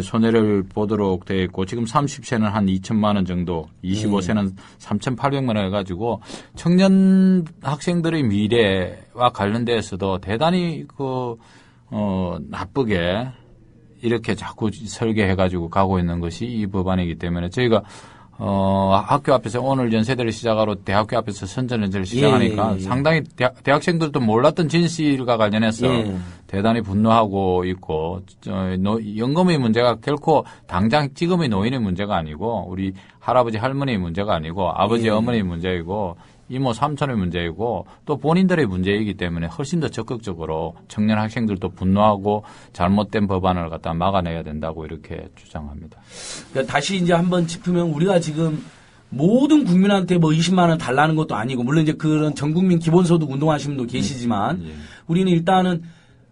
손해를 보도록 되어 있고 지금 30세는 한 2천만 원 정도, 25세는 3,800만 원 해가지고 청년 학생들의 미래와 관련돼서도 대단히 나쁘게 이렇게 자꾸 설계해가지고 가고 있는 것이 이 법안이기 때문에 저희가 학교 앞에서 오늘 연세대를 시작으로 대학교 앞에서 선전연설을 시작하니까 예. 상당히 대학생들도 몰랐던 진실과 관련해서 예. 대단히 분노하고 있고 연금의 문제가 결코 당장 지금의 노인의 문제가 아니고 우리 할아버지 할머니의 문제가 아니고 아버지 예. 어머니의 문제이고 이모 삼촌의 문제이고 또 본인들의 문제이기 때문에 훨씬 더 적극적으로 청년 학생들도 분노하고 잘못된 법안을 갖다 막아내야 된다고 이렇게 주장합니다. 그러니까 다시 이제 한번 짚으면 우리가 지금 모든 국민한테 뭐 20만 원 달라는 것도 아니고 물론 이제 그런 전 국민 기본소득 운동하시는 분도 계시지만 우리는 일단은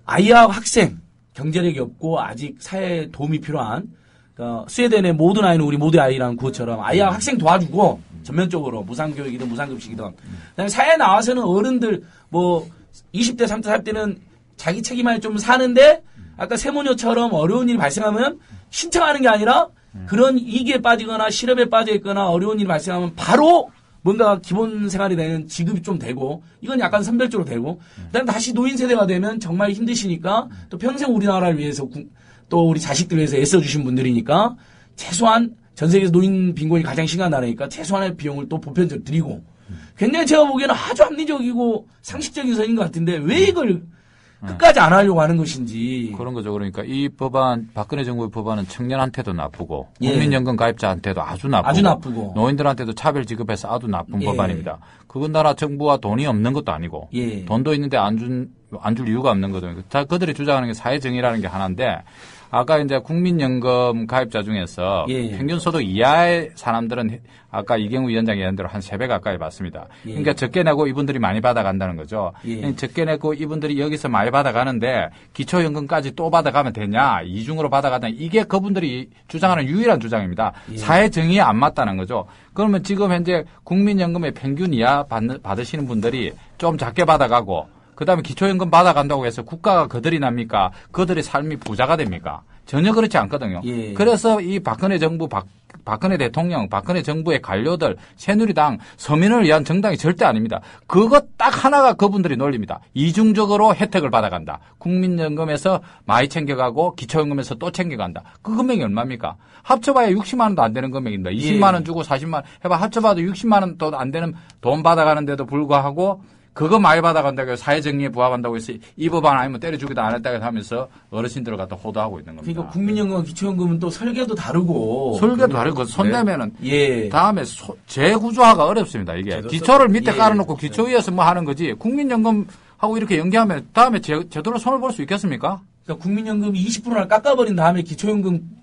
아이와 학생 경제력이 없고 아직 사회에 도움이 필요한 그러니까 스웨덴의 모든 아이는 우리 모두의 아이라는 구호처럼 아이와 학생 도와주고 전면적으로 무상교육이든 무상급식이든 그다음에 사회에 나와서는 어른들 뭐 20대 30대 40대는 자기 책임을 좀 사는데 아까 세모녀처럼 어려운 일이 발생하면 신청하는 게 아니라 그런 위기에 빠지거나 실업에 빠져 있거나 어려운 일이 발생하면 바로 뭔가 기본 생활이 되는 지급이 좀 되고 이건 약간 선별적으로 되고 그다음에 다시 노인 세대가 되면 정말 힘드시니까 또 평생 우리나라를 위해서 또 우리 자식들 위해서 애써주신 분들이니까 최소한 전 세계에서 노인 빈곤이 가장 심한 나라니까 최소한의 비용을 또 보편적으로 드리고 굉장히 제가 보기에는 아주 합리적이고 상식적인 선인 것 같은데 왜 이걸 끝까지 안 하려고 하는 것인지. 그런 거죠. 그러니까 이 법안, 박근혜 정부의 법안은 청년한테도 나쁘고 예. 국민연금 가입자한테도 아주 나쁘고 노인들한테도 차별 지급해서 아주 나쁜 예. 법안입니다. 그건 나라 정부가 돈이 없는 것도 아니고 예. 돈도 있는데 안 줄 이유가 없는 거거든요. 그들이 주장하는 게 사회정의라는 게 하나인데 아까 이제 국민연금 가입자 중에서 예. 평균 소득 이하의 사람들은 아까 이경우 위원장이 얘기한 대로 한 3배 가까이 받습니다. 예. 그러니까 적게 내고 이분들이 많이 받아간다는 거죠. 예. 적게 내고 이분들이 여기서 많이 받아가는데 기초연금까지 또 받아가면 되냐, 이중으로 받아가냐, 이게 그분들이 주장하는 유일한 주장입니다. 예. 사회정의에 안 맞다는 거죠. 그러면 지금 현재 국민연금의 평균 이하 받으시는 분들이 좀 작게 받아가고 그다음에 기초연금 받아간다고 해서 국가가 거들이 납니까? 그들의 삶이 부자가 됩니까? 전혀 그렇지 않거든요. 예. 그래서 이 박근혜 정부, 박근혜 대통령, 박근혜 정부의 관료들, 새누리당, 서민을 위한 정당이 절대 아닙니다. 그것 딱 하나가 그분들이 논리입니다. 이중적으로 혜택을 받아간다. 국민연금에서 많이 챙겨가고 기초연금에서 또 챙겨간다. 그 금액이 얼마입니까? 합쳐봐야 60만 원도 안 되는 금액입니다. 20만 원 주고 40만 원 해봐 합쳐봐도 60만 원도 안 되는 돈 받아가는데도 불구하고 그거 많이 받아간다고 사회정의에 부합한다고 해서 이 법안 아니면 때려주기도 안 했다고 하면서 어르신들을 갖다 호도하고 있는 겁니다. 그러니까 국민연금과 기초연금은 또 설계도 다르고. 설계도 다르고 손대면은 예. 다음에 재구조화가 어렵습니다. 이게 기초를 밑에 깔아놓고 기초 위에서 뭐 하는 거지 국민연금하고 이렇게 연계하면 다음에 제대로 손을 볼 수 있겠습니까? 그러니까 국민연금이 20%를 깎아버린 다음에 기초연금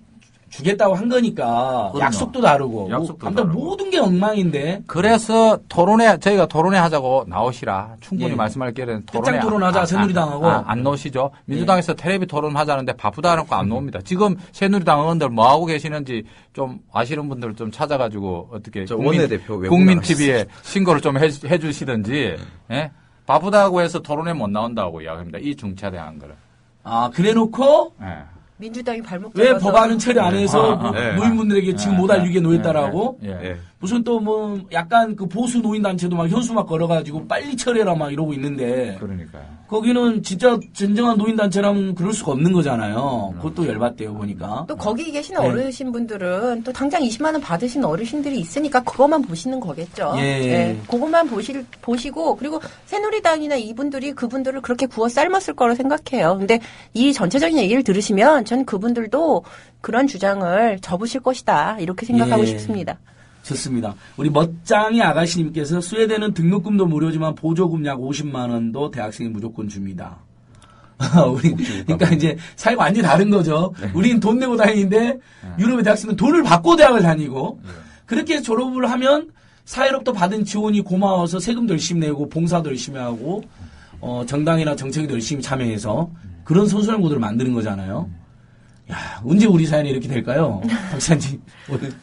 주겠다고 한 거니까 그럼요. 약속도 다르고. 약속도 아무튼 다르고. 모든 게 엉망인데. 그래서 저희가 토론회 하자고 나오시라. 충분히 예. 말씀할 기회는 끝장 토론하자, 새누리당하고. 안 나오시죠. 민주당에서 텔레비 토론 하자는데 바쁘다 해놓고 안 나옵니다. 지금 새누리당 의원들 뭐 하고 계시는지 좀 아시는 분들 좀 찾아가지고 어떻게 원내대표 외국 국민 나가셨어요. TV에 신고를 좀 해주시든지. 예? 바쁘다고 해서 토론회 못 나온다고 이야기합니다. 이 중차대한 거를. 아, 그래 놓고 예. 민주당이 발목 왜 잡아서 법안은 처리 안 해서 네. 노인분들에게 지금 못 알리게 놓였다라고? 예. 예. 무슨 또 뭐 약간 그 보수 노인단체도 막 현수 막 걸어가지고 빨리 처리해라 막 이러고 있는데 그러니까요. 거기는 진짜 진정한 노인단체라면 그럴 수가 없는 거잖아요. 그것도 열받대요 보니까. 또 거기 계시는 네. 어르신분들은 또 당장 20만 원 받으신 어르신들이 있으니까 그것만 보시는 거겠죠. 예. 그것만 보시고 그리고 새누리당이나 이분들이 그분들을 그렇게 구워 삶았을 거라 생각해요. 근데 이 전체적인 얘기를 들으시면 전 그분들도 그런 주장을 접으실 것이다 이렇게 생각하고 예. 싶습니다. 좋습니다. 우리 멋장이 아가씨님께서 스웨덴은 등록금도 무료지만 보조금 약 50만 원도 대학생이 무조건 줍니다. 우리 그러니까 이제 사회가 완전히 다른 거죠. 우리는 돈 내고 다니는데 유럽의 대학생은 돈을 받고 대학을 다니고 그렇게 졸업을 하면 사회로부터 받은 지원이 고마워서 세금도 열심히 내고 봉사도 열심히 하고 정당이나 정책에도 열심히 참여해서 그런 선순환 구도를 만드는 거잖아요. 야, 언제 우리 사연이 이렇게 될까요? 박사님 오늘.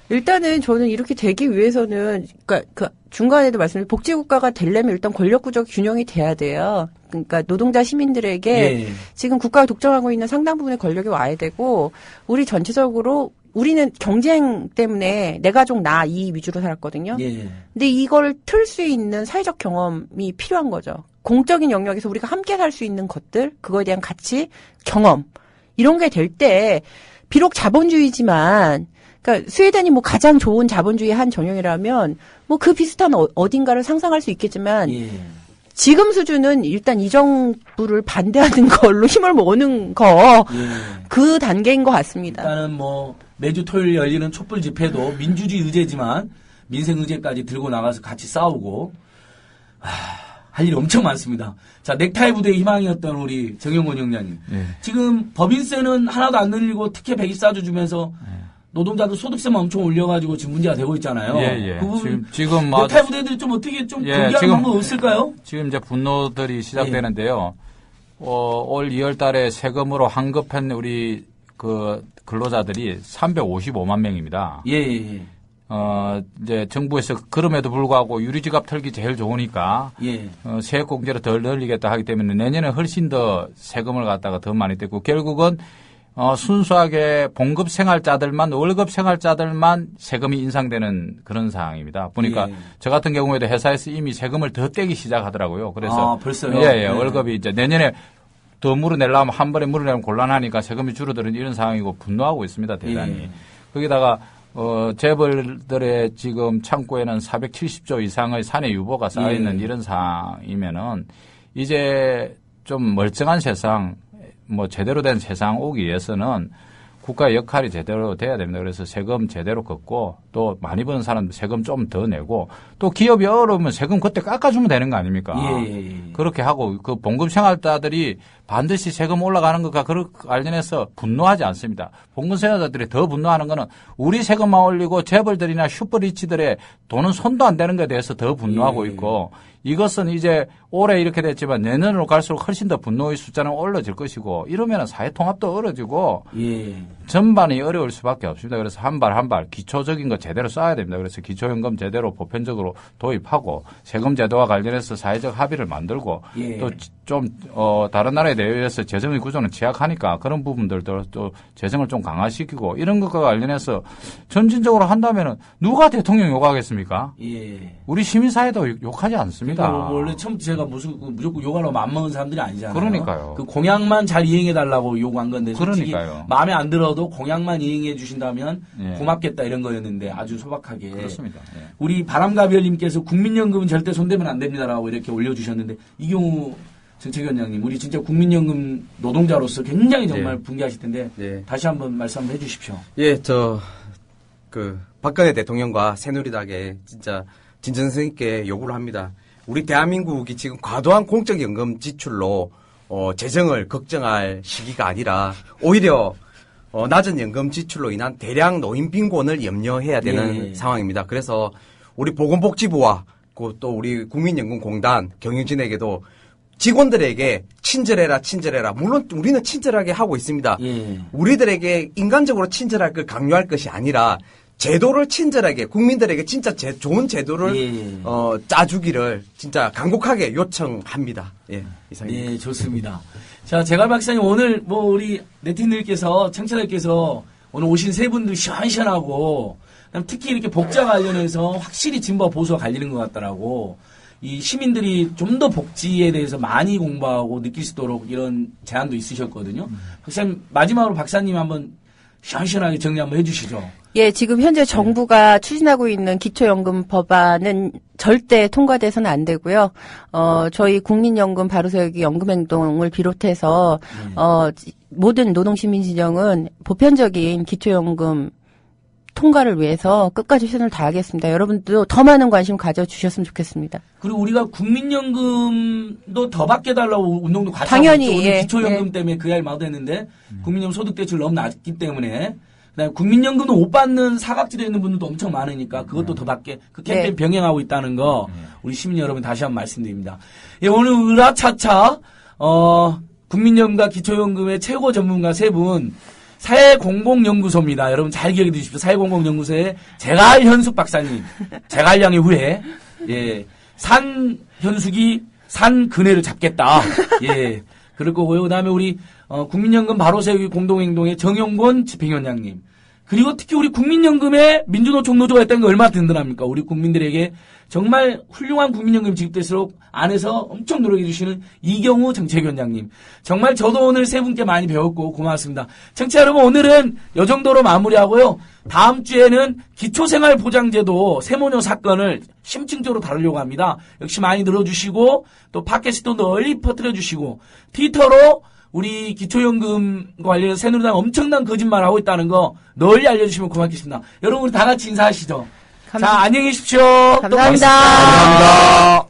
일단은 저는 이렇게 되기 위해서는 그러니까 그 중간에도 말씀드린 복지국가가 되려면 일단 권력구조 균형이 돼야 돼요. 그러니까 노동자 시민들에게 예. 지금 국가가 독점하고 있는 상당 부분의 권력이 와야 되고 우리 전체적으로 우리는 경쟁 때문에 내 가족 나 이 위주로 살았거든요. 예. 근데 이걸 틀 수 있는 사회적 경험이 필요한 거죠. 공적인 영역에서 우리가 함께 살 수 있는 것들, 그거에 대한 가치, 경험 이런 게 될 때 비록 자본주의지만 그러니까 스웨덴이 뭐 가장 좋은 자본주의 한 전형이라면 뭐 그 비슷한 어딘가를 상상할 수 있겠지만 예. 지금 수준은 일단 이 정부를 반대하는 걸로 힘을 모으는 거 그 예. 단계인 것 같습니다. 일단은 뭐 매주 토요일 열리는 촛불 집회도 민주주의 의제지만 민생 의제까지 들고 나가서 같이 싸우고 할 일이 엄청 많습니다. 자, 넥타이 부대의 희망이었던 우리 정영곤 형님. 예. 지금 법인세는 하나도 안 늘리고 특혜 124조 주면서 노동자들 소득세만 엄청 올려가지고 지금 문제가 되고 있잖아요. 예. 그 부분 지금 넥타이 부대들이 좀 어떻게 좀 예, 경계하는 지금- 방법 없을까요? 지금 이제 분노들이 시작되는데요. 올 2월 달에 세금으로 환급한 우리 그 근로자들이 355만 명입니다. 예. 이제 정부에서 그럼에도 불구하고 유리지갑 털기 제일 좋으니까 예. 세액 공제를 덜 늘리겠다 하기 때문에 내년에 훨씬 더 세금을 갖다가 더 많이 떼고 결국은 순수하게 봉급 생활자들만 월급 생활자들만 세금이 인상되는 그런 상황입니다. 보니까 예. 저 같은 경우에도 회사에서 이미 세금을 더 떼기 시작하더라고요. 그래서 벌써요? 예. 네. 월급이 이제 내년에 더 물어내려면 한 번에 물어내면 곤란하니까 세금이 줄어드는 이런 상황이고 분노하고 있습니다. 대단히. 예. 거기다가 재벌들의 지금 창고에는 470조 이상의 산의 유보가 쌓여 있는 예. 이런 상황이면은 이제 좀 멀쩡한 세상, 뭐 제대로 된 세상 오기 위해서는 국가의 역할이 제대로 돼야 됩니다. 그래서 세금 제대로 걷고 또 많이 버는 사람 세금 좀 더 내고 또 기업이 어려우면 세금 그때 깎아주면 되는 거 아닙니까? 예. 그렇게 하고 그 봉급 생활자들이 반드시 세금 올라가는 것과 관련해서 분노하지 않습니다. 봉급 생활자들이 더 분노하는 거는 우리 세금만 올리고 재벌들이나 슈퍼리치들의 돈은 손도 안 대는 것에 대해서 더 분노하고 예. 있고 이것은 이제 올해 이렇게 됐지만 내년으로 갈수록 훨씬 더 분노의 숫자는 올라질 것이고 이러면 사회 통합도 어려지고 예. 전반이 어려울 수밖에 없습니다. 그래서 한 발 한 발 기초적인 거 제대로 쌓아야 됩니다. 그래서 기초연금 제대로 보편적으로 도입하고 세금 제도와 관련해서 사회적 합의를 만들고 예. 또 좀 다른 나라에 대해서 재정의 구조는 취약하니까 그런 부분들도 또 재정을 좀 강화시키고 이런 것과 관련해서 점진적으로 한다면은 누가 대통령 욕하겠습니까? 예. 우리 시민사회도 욕하지 않습니다. 맞습니다. 원래 처음부터 제가 무조건 요구하려고 맘먹은 사람들이 아니잖아요. 그러니까요. 그 공약만 잘 이행해달라고 요구한 건데 솔직히 그러니까요. 마음에 안 들어도 공약만 이행해 주신다면 예. 고맙겠다 이런 거였는데 아주 소박하게. 그렇습니다. 예. 우리 바람가별님께서 국민연금은 절대 손대면 안 됩니다라고 이렇게 올려주셨는데 이 경우 정책위원장님 우리 진짜 국민연금 노동자로서 굉장히 정말 네. 분개하실 텐데 네. 다시 한번 말씀 한번 해주십시오. 예, 박근혜 대통령과 새누리당에 진짜 진정성 있게 요구를 합니다. 우리 대한민국이 지금 과도한 공적연금 지출로 재정을 걱정할 시기가 아니라 오히려 낮은 연금 지출로 인한 대량 노인 빈곤을 염려해야 되는 예. 상황입니다. 그래서 우리 보건복지부와 또 우리 국민연금공단 경영진에게도 직원들에게 친절해라. 물론 우리는 친절하게 하고 있습니다. 예. 우리들에게 인간적으로 친절할 걸 강요할 것이 아니라 제도를 친절하게 국민들에게 진짜 좋은 제도를 예. 짜주기를 진짜 간곡하게 요청합니다. 예, 이상입니다. 네, 좋습니다. 자, 제갈 박사님 오늘 우리 네티즌들께서 청취자들께서 오늘 오신 세 분들 시원시원하고 그다음 특히 이렇게 복자 관련해서 확실히 진보와 보수가 갈리는 것 같더라고. 이 시민들이 좀 더 복지에 대해서 많이 공부하고 느낄 수 있도록 이런 제안도 있으셨거든요. 박사님 마지막으로 박사님 한번 시원시원하게 정리 한번 해주시죠. 예, 지금 현재 정부가 추진하고 있는 기초연금 법안은 절대 통과돼서는 안 되고요. 저희 국민연금 바로세우기 연금행동을 비롯해서 모든 노동시민진영은 보편적인 기초연금 통과를 위해서 끝까지 최선을 다하겠습니다. 여러분도 더 많은 관심 가져주셨으면 좋겠습니다. 그리고 우리가 국민연금도 더 받게 달라고 운동도 같이 당연히, 하고 있죠. 오늘 예, 기초연금 예. 때문에 그 이야기 마도했는데 국민연금 소득대출 너무 낮기 때문에 그다음에 국민연금도 못 받는 사각지대에 있는 분들도 엄청 많으니까 그것도 더 받게 그 캠페인 네. 병행하고 있다는 거 우리 시민 여러분 다시 한번 말씀드립니다. 예, 오늘 으라차차 국민연금과 기초연금의 최고 전문가 세 분 사회공공연구소입니다. 여러분 잘 기억해 두십시오. 사회공공연구소의 재갈현숙 박사님, 재갈량의 후예, 예, 산현숙이 산근혜를 잡겠다. 예, 그럴 거고요. 그다음에 우리 국민연금 바로세우기 공동행동의 정영권 집행위원장님. 그리고 특히 우리 국민연금에 민주노총 노조가 있다는 게 얼마나 든든합니까? 우리 국민들에게 정말 훌륭한 국민연금 지급될수록 안에서 엄청 노력해 주시는 이경우 정책위원장님. 정말 저도 오늘 세 분께 많이 배웠고 고맙습니다. 청취자 여러분 오늘은 이 정도로 마무리하고요. 다음 주에는 기초생활보장제도 세모녀 사건을 심층적으로 다루려고 합니다. 역시 많이 들어주시고 또 팟캐스트도 널리 퍼뜨려 주시고 트위터로 우리 기초연금과 관련해서 새누리당 엄청난 거짓말 하고 있다는 거 널리 알려주시면 고맙겠습니다. 여러분 우리 다 같이 인사하시죠. 자, 안녕히 계십시오. 또 감사합니다. 뵙겠습니다. 감사합니다.